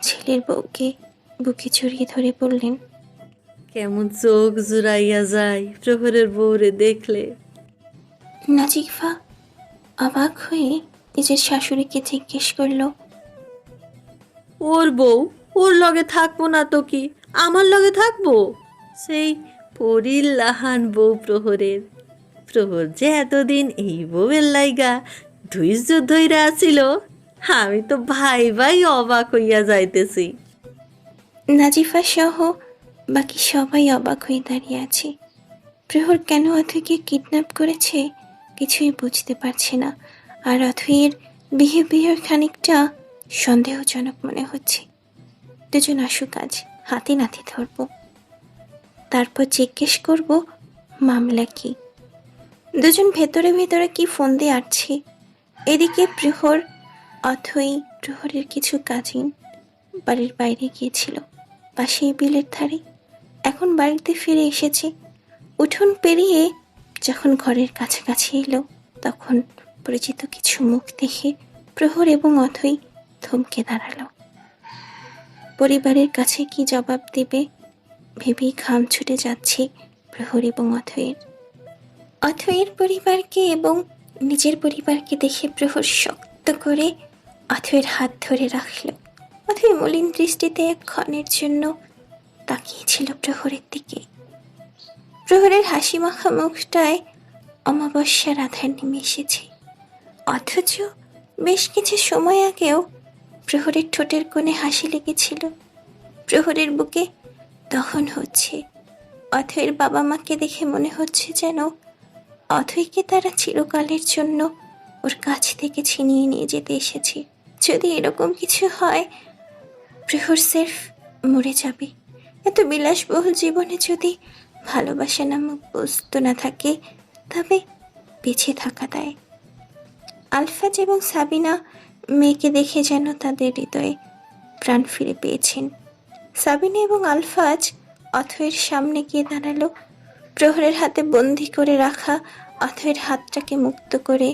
ছেলের বউকে বুকে জড়িয়ে ধরে বললেন, কেমন চোখ জুড়াইয়া যায় প্রহরের বউরে দেখলে। নাজিফা অবাক হয়ে নিজের শাশুড়িকে জিজ্ঞেস করলো, ওর বউ ওর লগে থাকবো না তো কি, আমার লগে থাকবো? সেই পরীর লাহান বউ প্রহরের। প্রহর যে এতদিন এই বউয়ের লাইগা ধৈর্য ধইরা আছিল, আমি তো ভাই ভাই অবাক হইয়া যাইতেছি। নাজিফা সহ বাকি সবাই অবাক হয়ে দাঁড়িয়ে আছে। প্রহর কেন অথইকে কিডন্যাপ করেছে কিছুই বুঝতে পারছে না। আর অথইয়ের বিহেভিয়ার খানিকটা সন্দেহজনক মনে হচ্ছে। দুজন আসুক, আজ হাতে নাতে ধরব, তারপর জিজ্ঞেস করব মামলা কি। দুজন ভেতরে ভেতরে কি ফোন দিয়ে আসছে। এদিকে প্রহর, অথই, প্রহরের কিছু কাজিন বাড়ির বাইরে গিয়েছিল, পাশেই বিলের ধারে। এখন বাড়িতে ফিরে এসেছে। উঠোন পেরিয়ে যখন ঘরের কাছাকাছি এলো, তখন পরিচিত কিছু মুখ দেখে প্রহর এবং অথই থমকে দাঁড়ালো। পরিবারের কাছে কি জবাব দেবে ভেবেই ঘাম ছুটে যাচ্ছে প্রহর এবং অথয়ের। অথয়ের পরিবারকে এবং নিজের পরিবারকে দেখে প্রহর শক্ত করে অথয়ের হাত ধরে রাখল। অথই মলিন দৃষ্টিতে এক ক্ষণের জন্য তাকিয়েছিল প্রহরের দিকে। প্রহরের হাসি মাখা মুখটায় অমাবস্যার আধার নেমে এসেছে। অথচ বেশ কিছু সময় আগেও প্রহরের ঠোঁটের কোণে হাসি লেগেছিল। প্রহরের বুকে দহন হচ্ছে। অথয়ের বাবা মাকে দেখে মনে হচ্ছে যেন অথইকে তারা চিরকালের জন্য ওর কাছ থেকে ছিনিয়ে নিয়ে যেতে এসেছে। যদি এরকম কিছু হয়, প্রহর সেরফ মরে যাবে। এত বিলাসবহুল জীবনে যদি ভালোবাসা নামক বস্তু না থাকে, তবে বেঁচে থাকা দেয়। আলফাজ এবং সাবিনা মেয়েকে দেখে যেন তাদের হৃদয়ে প্রাণ ফিরে পেয়েছেন। সাবিনা এবং আলফাজ অথয়ের সামনে গিয়ে দাঁড়ালো। প্রহরের হাতে বন্দি করে রাখা অথয়ের হাতটাকে মুক্ত করে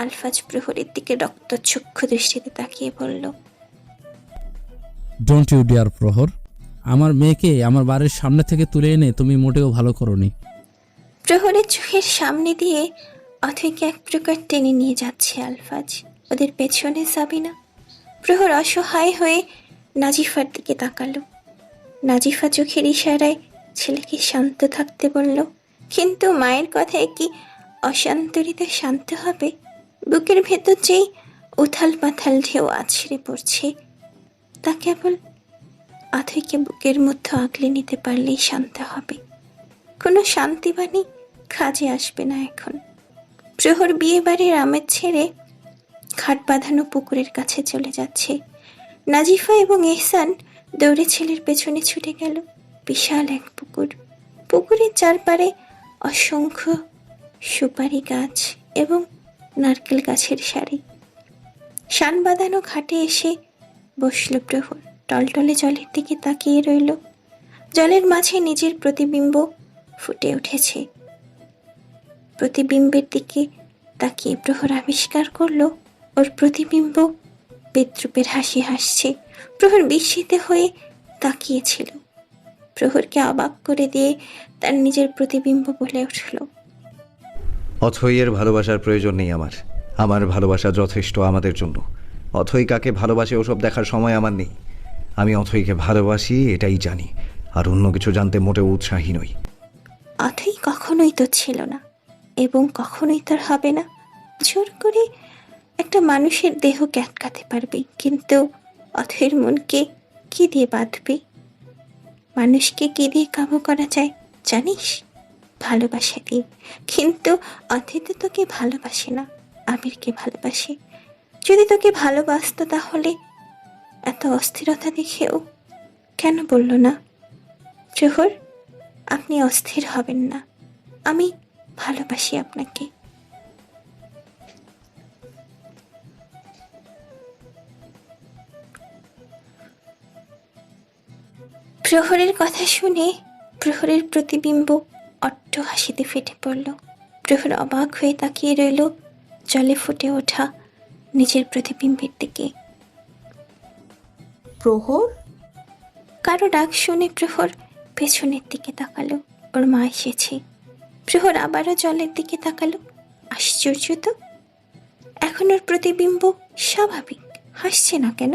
আলফাজ প্রহরের দিকে রক্তচক্ষু দৃষ্টিতে তাকিয়ে বলল, ডোন্ট ইউ ডিয়ার প্রহর, আমার মেয়েকে আমার বাড়ির সামনে থেকে তুলে এনে তুমি মোটেও ভালো করোনি। প্রহরের চোখের সামনে দিয়ে অথইকে এক প্রকার টেনে নিয়ে যাচ্ছে আলফাজ। ওদের পেছনে সাবিনা। প্রহর অসহায় হয়ে নাজিফার দিকে তাকালো। নাজিফা চোখের ইশারায় ছেলেকে শান্ত থাকতে বলল, কিন্তু মায়ের কথায় কি অশান্তরিতে শান্ত হবে? বুকের ভেতর যেই উথাল পাথাল ঢেউ আছড়ে পড়ছে, তা কেবল অথৈকে বুকের মধ্যে আগলে নিতে পারলেই শান্ত হবে। কোনো শান্তিবাণী কাজে আসবে না এখন। প্রহর বিয়ে বাড়ির আমেজ ছেড়ে খাট বাঁধানো পুকুরের কাছে চলে যাচ্ছে। নাজিফা এবং এহসান দৌড়ে ছেলের পেছনে ছুটে গেল। বিশাল এক পুকুর, পুকুরের চারপারে অসংখ্য সুপারি গাছ এবং নারকেল গাছের সারি। শান বাঁধানো ঘাটে এসে বসল প্রহর। টলটলে জলের দিকে তাকিয়ে রইল। জলের মাঝে নিজের প্রতিবিম্ব ফুটে উঠেছে। প্রতিবিম্বের দিকে তাকিয়ে প্রহর আবিষ্কার করলো ওর প্রতিবিম্ব বিদ্রুপের হাসি হাসছে। প্রহর বিস্মিত হয়ে তাকিয়েছিল। প্রহরকে অবাক করে দিয়ে তার নিজের প্রতিবিম্ব বলে উঠল, অথৈয়ের ভালোবাসার প্রয়োজন নেই আমার। আমার ভালোবাসা যথেষ্ট আমাদের জন্য। অথৈ কাকে ভালোবাসে ওসব দেখার সময় আমার নেই। আমি অথৈকে ভালোবাসি এটাই জানি, আর অন্য কিছু জানতে মোটেও উৎসাহী নই। অথৈ কখনোই তো ছিল না এবং কখনোই তোর হবে না। জোর করে একটা মানুষের দেহ ক্যাটকাতে পারবে, কিন্তু অথৈর মনকে কি দিয়ে বাঁধবে? মানুষকে কি দিয়ে কাবু করা যায় জানিস? ভালোবাসা দিয়ে। কিন্তু অথৈ তো তোকে ভালোবাসে না, আবিরকে ভালোবাসে। যদি তোকে ভালোবাসতো তাহলে এত অস্থিরতা দেখেও কেন বলল না? প্রহর, আপনি অস্থির হবেন না, আমি ভালোবাসি আপনাকে। প্রহরের কথা শুনে প্রহরের প্রতিবিম্ব অট্ট হাসিতে ফেটে পড়ল। প্রহর অবাক হয়ে তাকিয়ে রইল জলে ফুটে ওঠা নিজের প্রতিবিম্বের দিকে। প্রহর, কারো ডাক শুনে প্রহর পেছনের দিকে তাকালো। ওর মা এসেছে। প্রহর আবারও জলের দিকে তাকালো। আশ্চর্য তো, এখন ওর প্রতিবিম্ব স্বাভাবিক, হাসছে না কেন?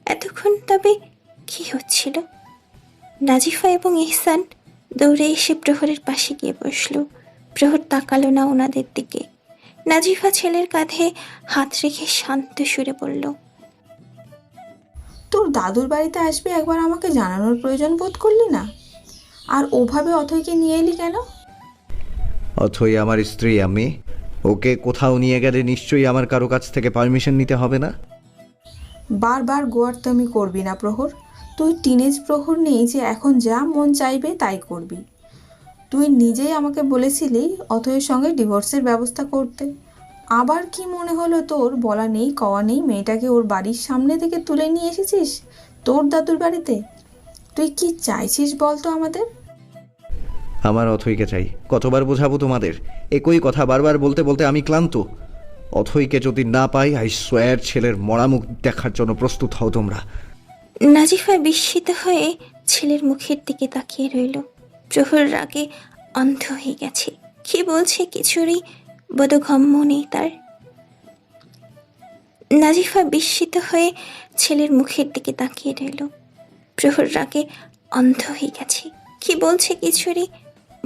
এতক্ষণ তবে কি হচ্ছিল? নাজিফা এবং এহসান দৌড়ে এসে প্রহরের পাশে গিয়ে বসল। প্রহর তাকালো না ওনাদের দিকে। নাজিফা ছেলের কাঁধে হাত রেখে শান্ত সুরে বলল, তোর দাদুর বাড়িতে আসবে একবার আমাকে জানানোর প্রয়োজন বোধ করলি না? আর ওভাবে অথৈকে নিয়ে এলি কেন? অথৈ আমার স্ত্রী, আমি ওকে কোথাও নিয়ে গেলে নিশ্চয়ই আমার কারো কাছ থেকে পারমিশন নিতে হবে না? বারবার গোয়ার্তামি করবি না প্রহর। তুই টিনেজ প্রহর নেই যে এখন যা মন চাইবে তাই করবি। তুই নিজেই আমাকে বলেছিলি অথৈয়ের সঙ্গে ডিভোর্সের ব্যবস্থা করতে। আবার কি মনে হলো তোর? বলা নেই কওয়া নেই মেয়েটাকে ওর বাড়ির সামনে থেকে তুলে নিয়ে এসেছিস তোর দাদুর বাড়িতে। তুই কি চাইছিস বলতো আমাদের? আমার অথৈকে চাই। কতবার বোঝাবো তোমাদের? একই কথা বারবার বলতে বলতে আমি ক্লান্ত। অথৈকে যদি না পাই, আই সোয়ার ছেলের মরামুখ দেখার জন্য প্রস্তুত হও তোমরা। নাজিফা বিস্মিত হয়ে ছেলের মুখের দিকে তাকিয়ে রইল। প্রহর রাগে অন্ধ হয়ে গেছে। কি বলছে কিছুরই বোধগম্য নেই তার। নাজিফা বিস্মিত হয়ে ছেলের মুখের দিকে তাকিয়ে রইল। প্রহর রাগে অন্ধ হয়ে গেছে। কি বলছে কিছুরই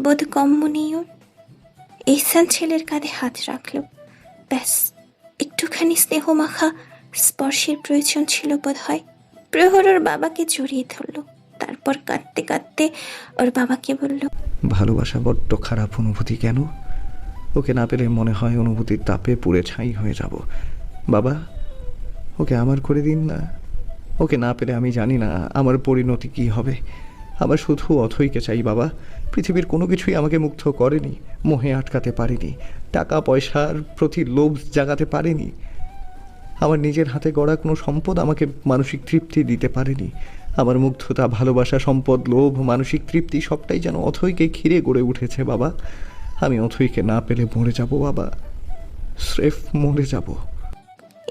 বোধগম্য নেই ওর। এহসান ছেলের কাঁধে হাত রাখল। ব্যাস, একটুখানি স্নেহ মাখা স্পর্শের প্রয়োজন ছিল বোধ হয়। প্রহর ওর বাবাকে জড়িয়ে ধরল। তারপর কাঁদতে কাঁদতে ওর বাবাকে বলল, ভালোবাসা বড্ড খারাপ অনুভূতি কেন? ওকে না পেলে মনে হয় অনুভূতির তাপে পুড়ে ছাই হয়ে যাব। বাবা, ওকে আমার করে দিন না। ওকে না পেলে আমি জানি না আমার পরিণতি কি হবে। আমার শুধু অথৈকে চাই বাবা। পৃথিবীর কোনো কিছুই আমাকে মুগ্ধ করেনি, মোহে আটকাতে পারেনি, টাকা পয়সার প্রতি লোভ জাগাতে পারেনি। আমার নিজের হাতে গড়া কোনো সম্পদ আমাকে মানসিক তৃপ্তি দিতে পারেনি। আমার মুগ্ধতা, ভালোবাসা, সম্পদ, লোভ, মানসিক তৃপ্তি সবটাই যেন অথৈকে ঘিরে গড়ে উঠেছে বাবা। আমি অথৈকে না পেলে মরে যাব বাবা, স্রেফ মরে যাব।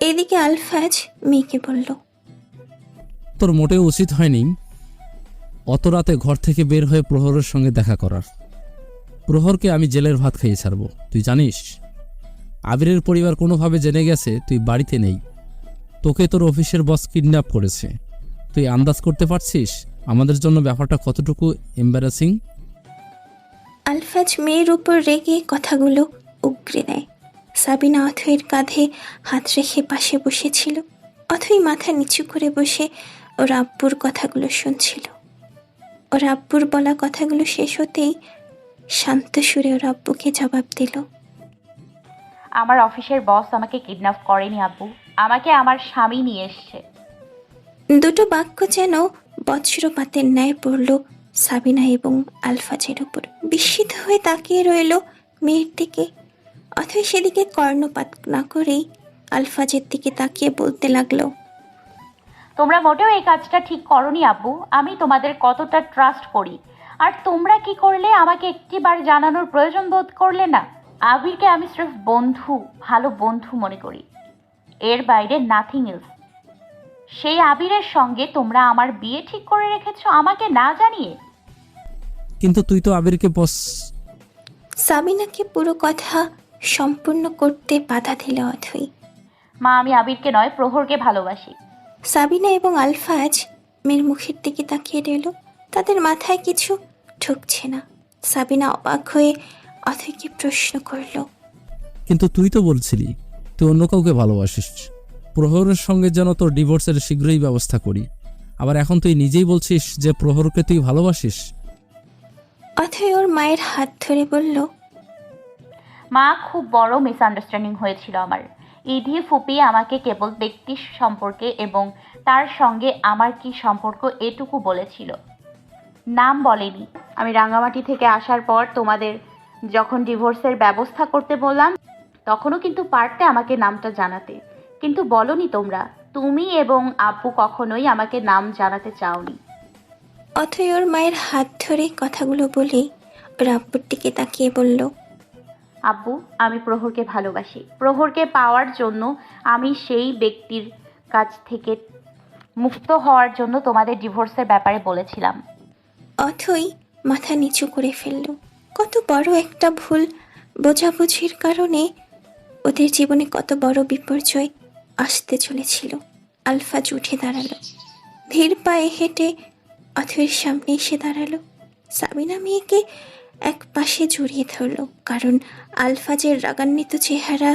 এদিকে আলফাজ মেয়েকে বলল, তোর মোটেও উচিত হয়নি অত রাতে ঘর থেকে বের হয়ে প্রহরের সঙ্গে দেখা করার। প্রহরকে আমি জেলের ভাত খাইয়ে ছাড়বো, তুই জানিস। আবিরের পরিবার কোনোভাবে জেনে গেছে তুই বাড়িতে নেই। তোকে তোর অফিসের বস কিডন্যাপ করেছে। তুই আন্দাজ করতে পারছিস আমাদের জন্য ব্যাপারটা কতটুকু এম্বারাসিং? আলফাজ মেয়ের উপর রেগে কথাগুলো উগরে দেয়। সাবিনা অথয়ের কাঁধে হাত রেখে পাশে বসেছিল। অথই মাথা নিচু করে বসে ওর আব্বুর কথাগুলো শুনছিল। ওর আব্বুর বলা কথাগুলো শেষ হতেই শান্ত সুরে ওর আব্বুকে জবাব দিল। আমার অফিসের বস আমাকে কিডন্যাপ করেনি আব্বু, আমাকে আমার স্বামী নিয়ে এসছে। দুটো বাক্য যেন বজ্রপাতের ন্যায় পড়ল সাবিনা এবং আলফাজের উপর। বিস্মিত হয়ে তাকিয়ে রইল মেয়ের দিকে। অথই সেদিকে কর্ণপাত না করেই আলফাজের দিকে তাকিয়ে বলতে লাগলো, তোমরা মোটেও এই কাজটা ঠিক করনি আব্বু। আমি তোমাদের কতটা ট্রাস্ট করি, আর তোমরা কি করলে আমাকে একটিবার জানানোর প্রয়োজন বোধ করলে না। আবিরকে আমি সির্ফ বন্ধু, ভালো বন্ধু মনে করি, এর বাইরে নাথিং এলস। সেই আবিরের সঙ্গে তোমরা আমার বিয়ে ঠিক করে রেখেছো আমাকে না জানিয়ে। কিন্তু তুই তো আবিরকে বস। সাবিনাকে পুরো কথা সম্পূর্ণ করতে বাধা দিল অথই। মা, আমি আবিরকে নয় প্রহরকে ভালোবাসি। সাবিনা এবং আলফাজ মেয়ের মুখের দিকে তাকিয়ে রইল। তাদের মাথায় কিছু ঢুকছে না। সাবিনা অবাক হয়ে অথইকে প্রশ্ন করল, কিন্তু তুই তো বলছিলি তুই অন্য কাউকে ভালোবাসিস। প্রহরের সঙ্গে যেন তোর ডিভোর্সের শীঘ্রই ব্যবস্থা করি, আবার এখন তুই নিজেই বলছিস যে প্রহরকে তুই ভালোবাসিস। অথই ওর মায়ের হাত ধরে বলল, মা, খুব বড় মিসআন্ডারস্ট্যান্ডিং হয়েছিল আমার। ইধি ফুপি আমাকে কেবল ব্যক্তি সম্পর্কে এবং তার সঙ্গে আমার কি সম্পর্ক এটুকু বলেছিল, নাম বলেনি। আমি রাঙামাটি থেকে আসার পর তোমাদের যখন ডিভোর্সের ব্যবস্থা করতে বললাম তখনও কিন্তু পারতে আমাকে নামটা জানাতে, কিন্তু বলনি তোমরা। তুমি এবং আব্বু কখনোই আমাকে নাম জানাতে চাওনি। অথই ওর মায়ের হাত ধরে কথাগুলো বলে ওর আব্বুর দিকে তাকিয়ে বলল, আব্বু, আমি প্রহরকে ভালোবাসি। প্রহরকে পাওয়ার জন্য আমি সেই ব্যক্তির কাছ থেকে মুক্ত হওয়ার জন্য তোমাদের ডিভোর্সের ব্যাপারে বলেছিলাম। অথই মাথা নিচু করে ফেলল। কত বড় একটা ভুল বোঝাবুঝির কারণে ওদের জীবনে কত বড় বিপর্যয় আসতে চলেছিল। আলফাজ উঠে দাঁড়ালো, ধীর পায়ে হেঁটে অথইয়ের সামনে এসে দাঁড়ালো। সাবিনা মেয়েকে এক পাশে জড়িয়ে ধরল, কারণ আলফাজের রাগান্বিত চেহারা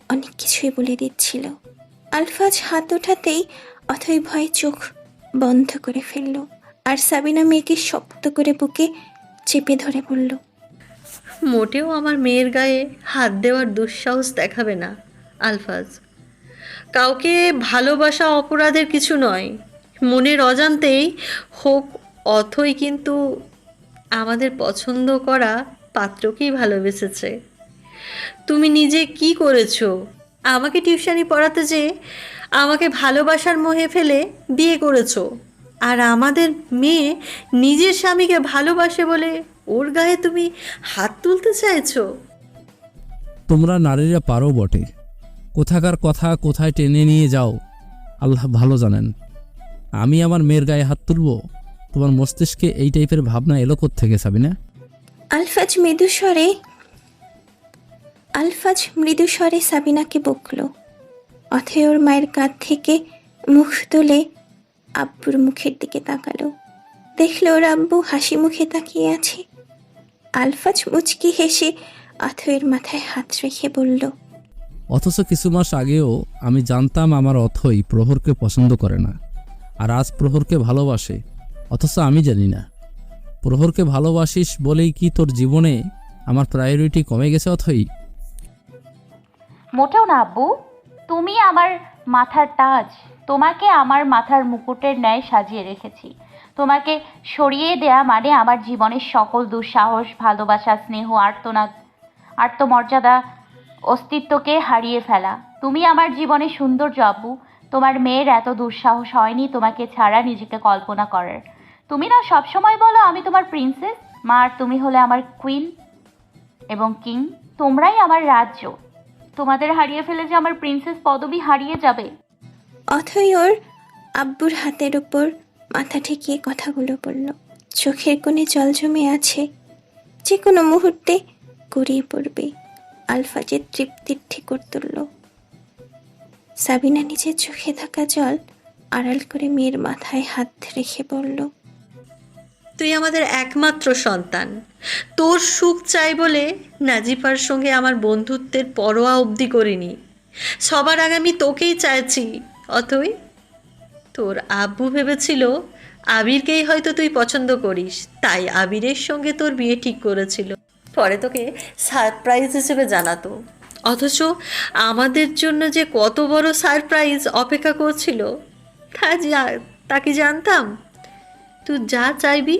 অনেক কিছুই বলে দিচ্ছিল। আলফাজ হাত ওঠাতেই অথই ভয়ে চোখ বন্ধ করে ফেলল, আর সাবিনা মেয়েকে শক্ত করে বুকে চেপে ধরে বলল, মোটেও আমার মেয়ের গায়ে হাত দেওয়ার দুঃসাহস দেখাবে না আলফাজ। কাউকে ভালোবাসা অপরাধের কিছু নয়, মনের অজান্তেই হোক। অথই কিন্তু আমাদের পছন্দ করা পাত্রকেই ভালোবেসেছে। তুমি নিজে কি করেছো? আমাকে টিউশনি পড়াতে যেয়ে আমাকে ভালোবাসার মোহে ফেলে বিয়ে করেছো, আর আমাদের মেয়ে নিজের স্বামীকে ভালোবাসে বলে ওর গায়ে তুমি হাত তুলতে চাইছো? তোমরা নারীরা পারো বটে, কোথাকার কথা কোথায় টেনে নিয়ে যাও আল্লাহ ভালো জানেন। আমি আমার মেয়ের গায়ে হাত তুলব? তোমার মস্তিষ্কে এই টাইপের ভাবনা এলো কোত্থেকে সাবিনা? আলফাজ মৃদু স্বরে সাবিনাকে বকল। অথই ওর মায়ের কাঁধ থেকে মুখ তুলে আব্বুর মুখের দিকে তাকালো। দেখল ওর আব্বু হাসি মুখে তাকিয়ে আছে। আলফাজ মুচকি হেসে অথইয়ের মাথায় হাত রেখে বলল, অথচ কিছু মাস আগেও আমি জানতাম আমার অথই প্রহরকে পছন্দ করে না, আর আজ প্রহরকে ভালোবাসে, অথচ আমি জানি না। প্রহরকে ভালোবাসিস বলেই কি তোর জীবনে আমার প্রায়োরিটি কমে গেছে অথই? মোটেও না আব্বু, তুমি আমার মাথার তাজ। তোমাকে আমার মাথার মুকুটের ন্যায় সাজিয়ে রেখেছি। তোমাকে সরিয়ে দেয়া মানে আমার জীবনের সকল দুঃসাহস, ভালোবাসা, স্নেহ, আর্তনাদ, আত্মমর্যাদা, অস্তিত্বকে হারিয়ে ফেলা। তুমি আমার জীবনে সৌন্দর্য আব্বু। তোমার মেয়ের এত দুঃসাহস হয়নি তোমাকে ছাড়া নিজেকে কল্পনা করার। তুমি না সবসময় বলো আমি তোমার প্রিন্সেস। মা, আর তুমি হলে আমার কুইন এবং কিং। তোমরাই আমার রাজ্য। তোমাদের হারিয়ে ফেলে যে আমার প্রিন্সেস পদবি হারিয়ে যাবে। অথই ওর আব্বুর হাতের উপর মাথা ঠেকিয়ে কথাগুলো বলল। চোখের কোণে জল জমে আছে, যে কোনো মুহূর্তে গড়িয়ে পড়বে। আলফাজের তৃপ্তির ঠিকর তুলল। সাবিনা নিজের চোখে থাকা জল আড়াল করে মেয়ের মাথায় হাত রেখে বলল, তুই আমাদের একমাত্র সন্তান। তোর সুখ চাই বলে নাজিফার সঙ্গে আমার বন্ধুত্বের পরোয়া অবধি করিনি। সবার আগে আমি তোকেই চাইছি। অথই, তোর আব্বু ভেবেছিল আবিরকেই হয়তো তুই পছন্দ করিস, তাই আবিরের সঙ্গে তোর বিয়ে ঠিক করেছিল, পরে তোকে সারপ্রাইজ হিসেবে জানাতো। অথচ আমাদের জন্য যে কত বড় সারপ্রাইজ অপেক্ষা করছিল তা কি জানতাম? তুই যা চাইবি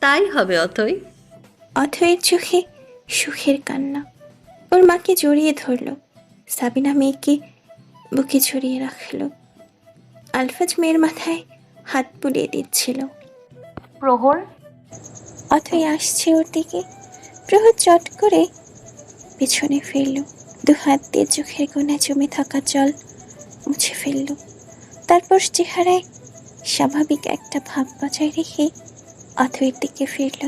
তাই হবে অথই। অথয়ের চোখে সুখের কান্না। ওর মাকে জড়িয়ে ধরল। সাবিনা মেয়েকে বুকে জড়িয়ে রাখল। আলফাজ মেয়ের মাথায় হাত বুলিয়ে দিচ্ছিল। প্রহর, অথই আসছে ওর দিকে। প্রহর চট করে পেছনে ফেলল। দু হাত দিয়ে চোখের কোণায় জমে থাকা জল মুছে ফেলল। তারপর চেহারায় স্বাভাবিক একটা ভাব বজায় রেখে অথইয়ের দিকে ফিরল।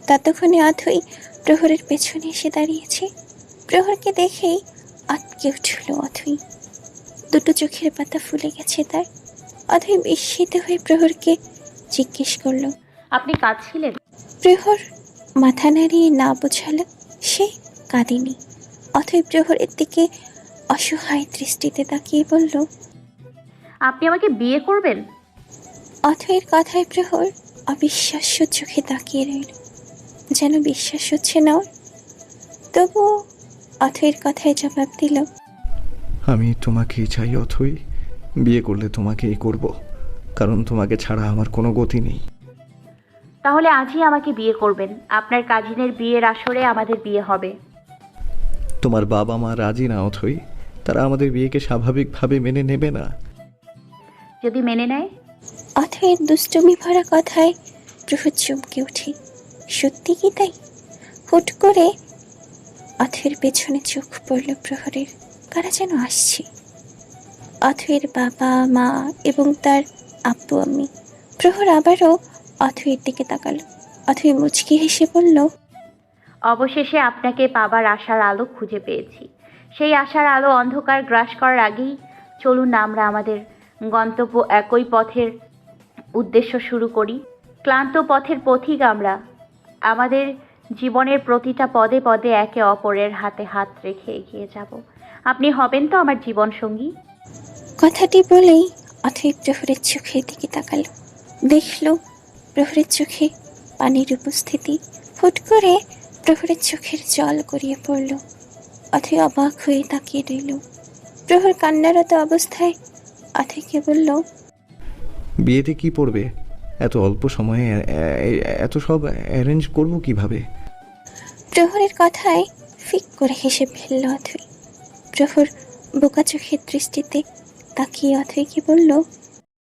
ততক্ষণে অথই প্রহরের পেছনে এসে দাঁড়িয়েছে। প্রহরকে দেখেই আটকে উঠল অথই। দুটো চোখের পাতা ফুলে গেছে তার। অথই বিস্মিত হয়ে প্রহরকে জিজ্ঞেস করল, আপনি কাঁদছিলেন? প্রহর মাথা নাড়িয়ে না বোঝালো সে কাঁদেনি। অথই প্রহরের দিকে অসহায় দৃষ্টিতে তাকিয়ে বলল, আপনি আমাকে বিয়ে করবেন? অথয়ের কথায় প্রহর অবিশ্বাস্য চোখে তাকিয়ে রইল, যেন বিশ্বাস হচ্ছে না ওর। তবুও অথয়ের কথায় জবাব দিল, আমি তোমাকেই চাই অথই। বিয়ে করলে তোমাকেই করব, কারণ তোমাকে ছাড়া আমার কোনো গতি নেই। তাহলে আজই আমাকে বিয়ে করবেন। আপনার কাজিনের বিয়ের আসরে আমাদের বিয়ে হবে। তোমার বাবা মা রাজি না অথই। তারা আমাদের বিয়েকে স্বাভাবিকভাবে মেনে নেবে না। যদি মেনে নেয়? অথয়ের দুষ্টুমি ভরা কথায় প্রহর চমকে উঠে। সত্যি কি তাই? হুট করে অথয়ের পেছনে চোখ পড়ল প্রহরের। কারা যেন আসছে। অথয়ের বাবা মা এবং তার আব্বু আম্মি। প্রহর আবারও অথয়ের দিকে তাকালো। অথয় মুচকি হেসে বলল, অবশেষে আপনাকে পাবার আশার আলো খুঁজে পেয়েছি। সেই আশার আলো অন্ধকার গ্রাস করার আগেই চলুন না আমরা আমাদের গন্তব্য একই পথের উদ্দেশ্য শুরু করি। ক্লান্ত পথের পথিক আমরা। আমাদের জীবনের প্রতিটা পদে পদে একে অপরের হাতে হাত রেখে এগিয়ে যাব। আপনি হবেন তো আমার জীবন সঙ্গী? কথাটি বলেই অথই প্রহরের চোখের দিকে তাকালো। দেখল প্রহরের চোখে পানির উপস্থিতি। হুট করে প্রহরের চোখের জল গড়িয়ে পড়ল। অথই অবাক হয়ে তাকিয়ে রইল। প্রহর কান্নারত অবস্থায় অথইকে বলল, বিয়েতে কি পড়বে? এত অল্প সময়ে এত সব অ্যারেঞ্জ করব কিভাবে? প্রহরের কথায় ফিক করে হেসে ফেলল অথই। প্রহর বোকা চোখের দৃষ্টিতে তাকিয়ে অথইকে বলল,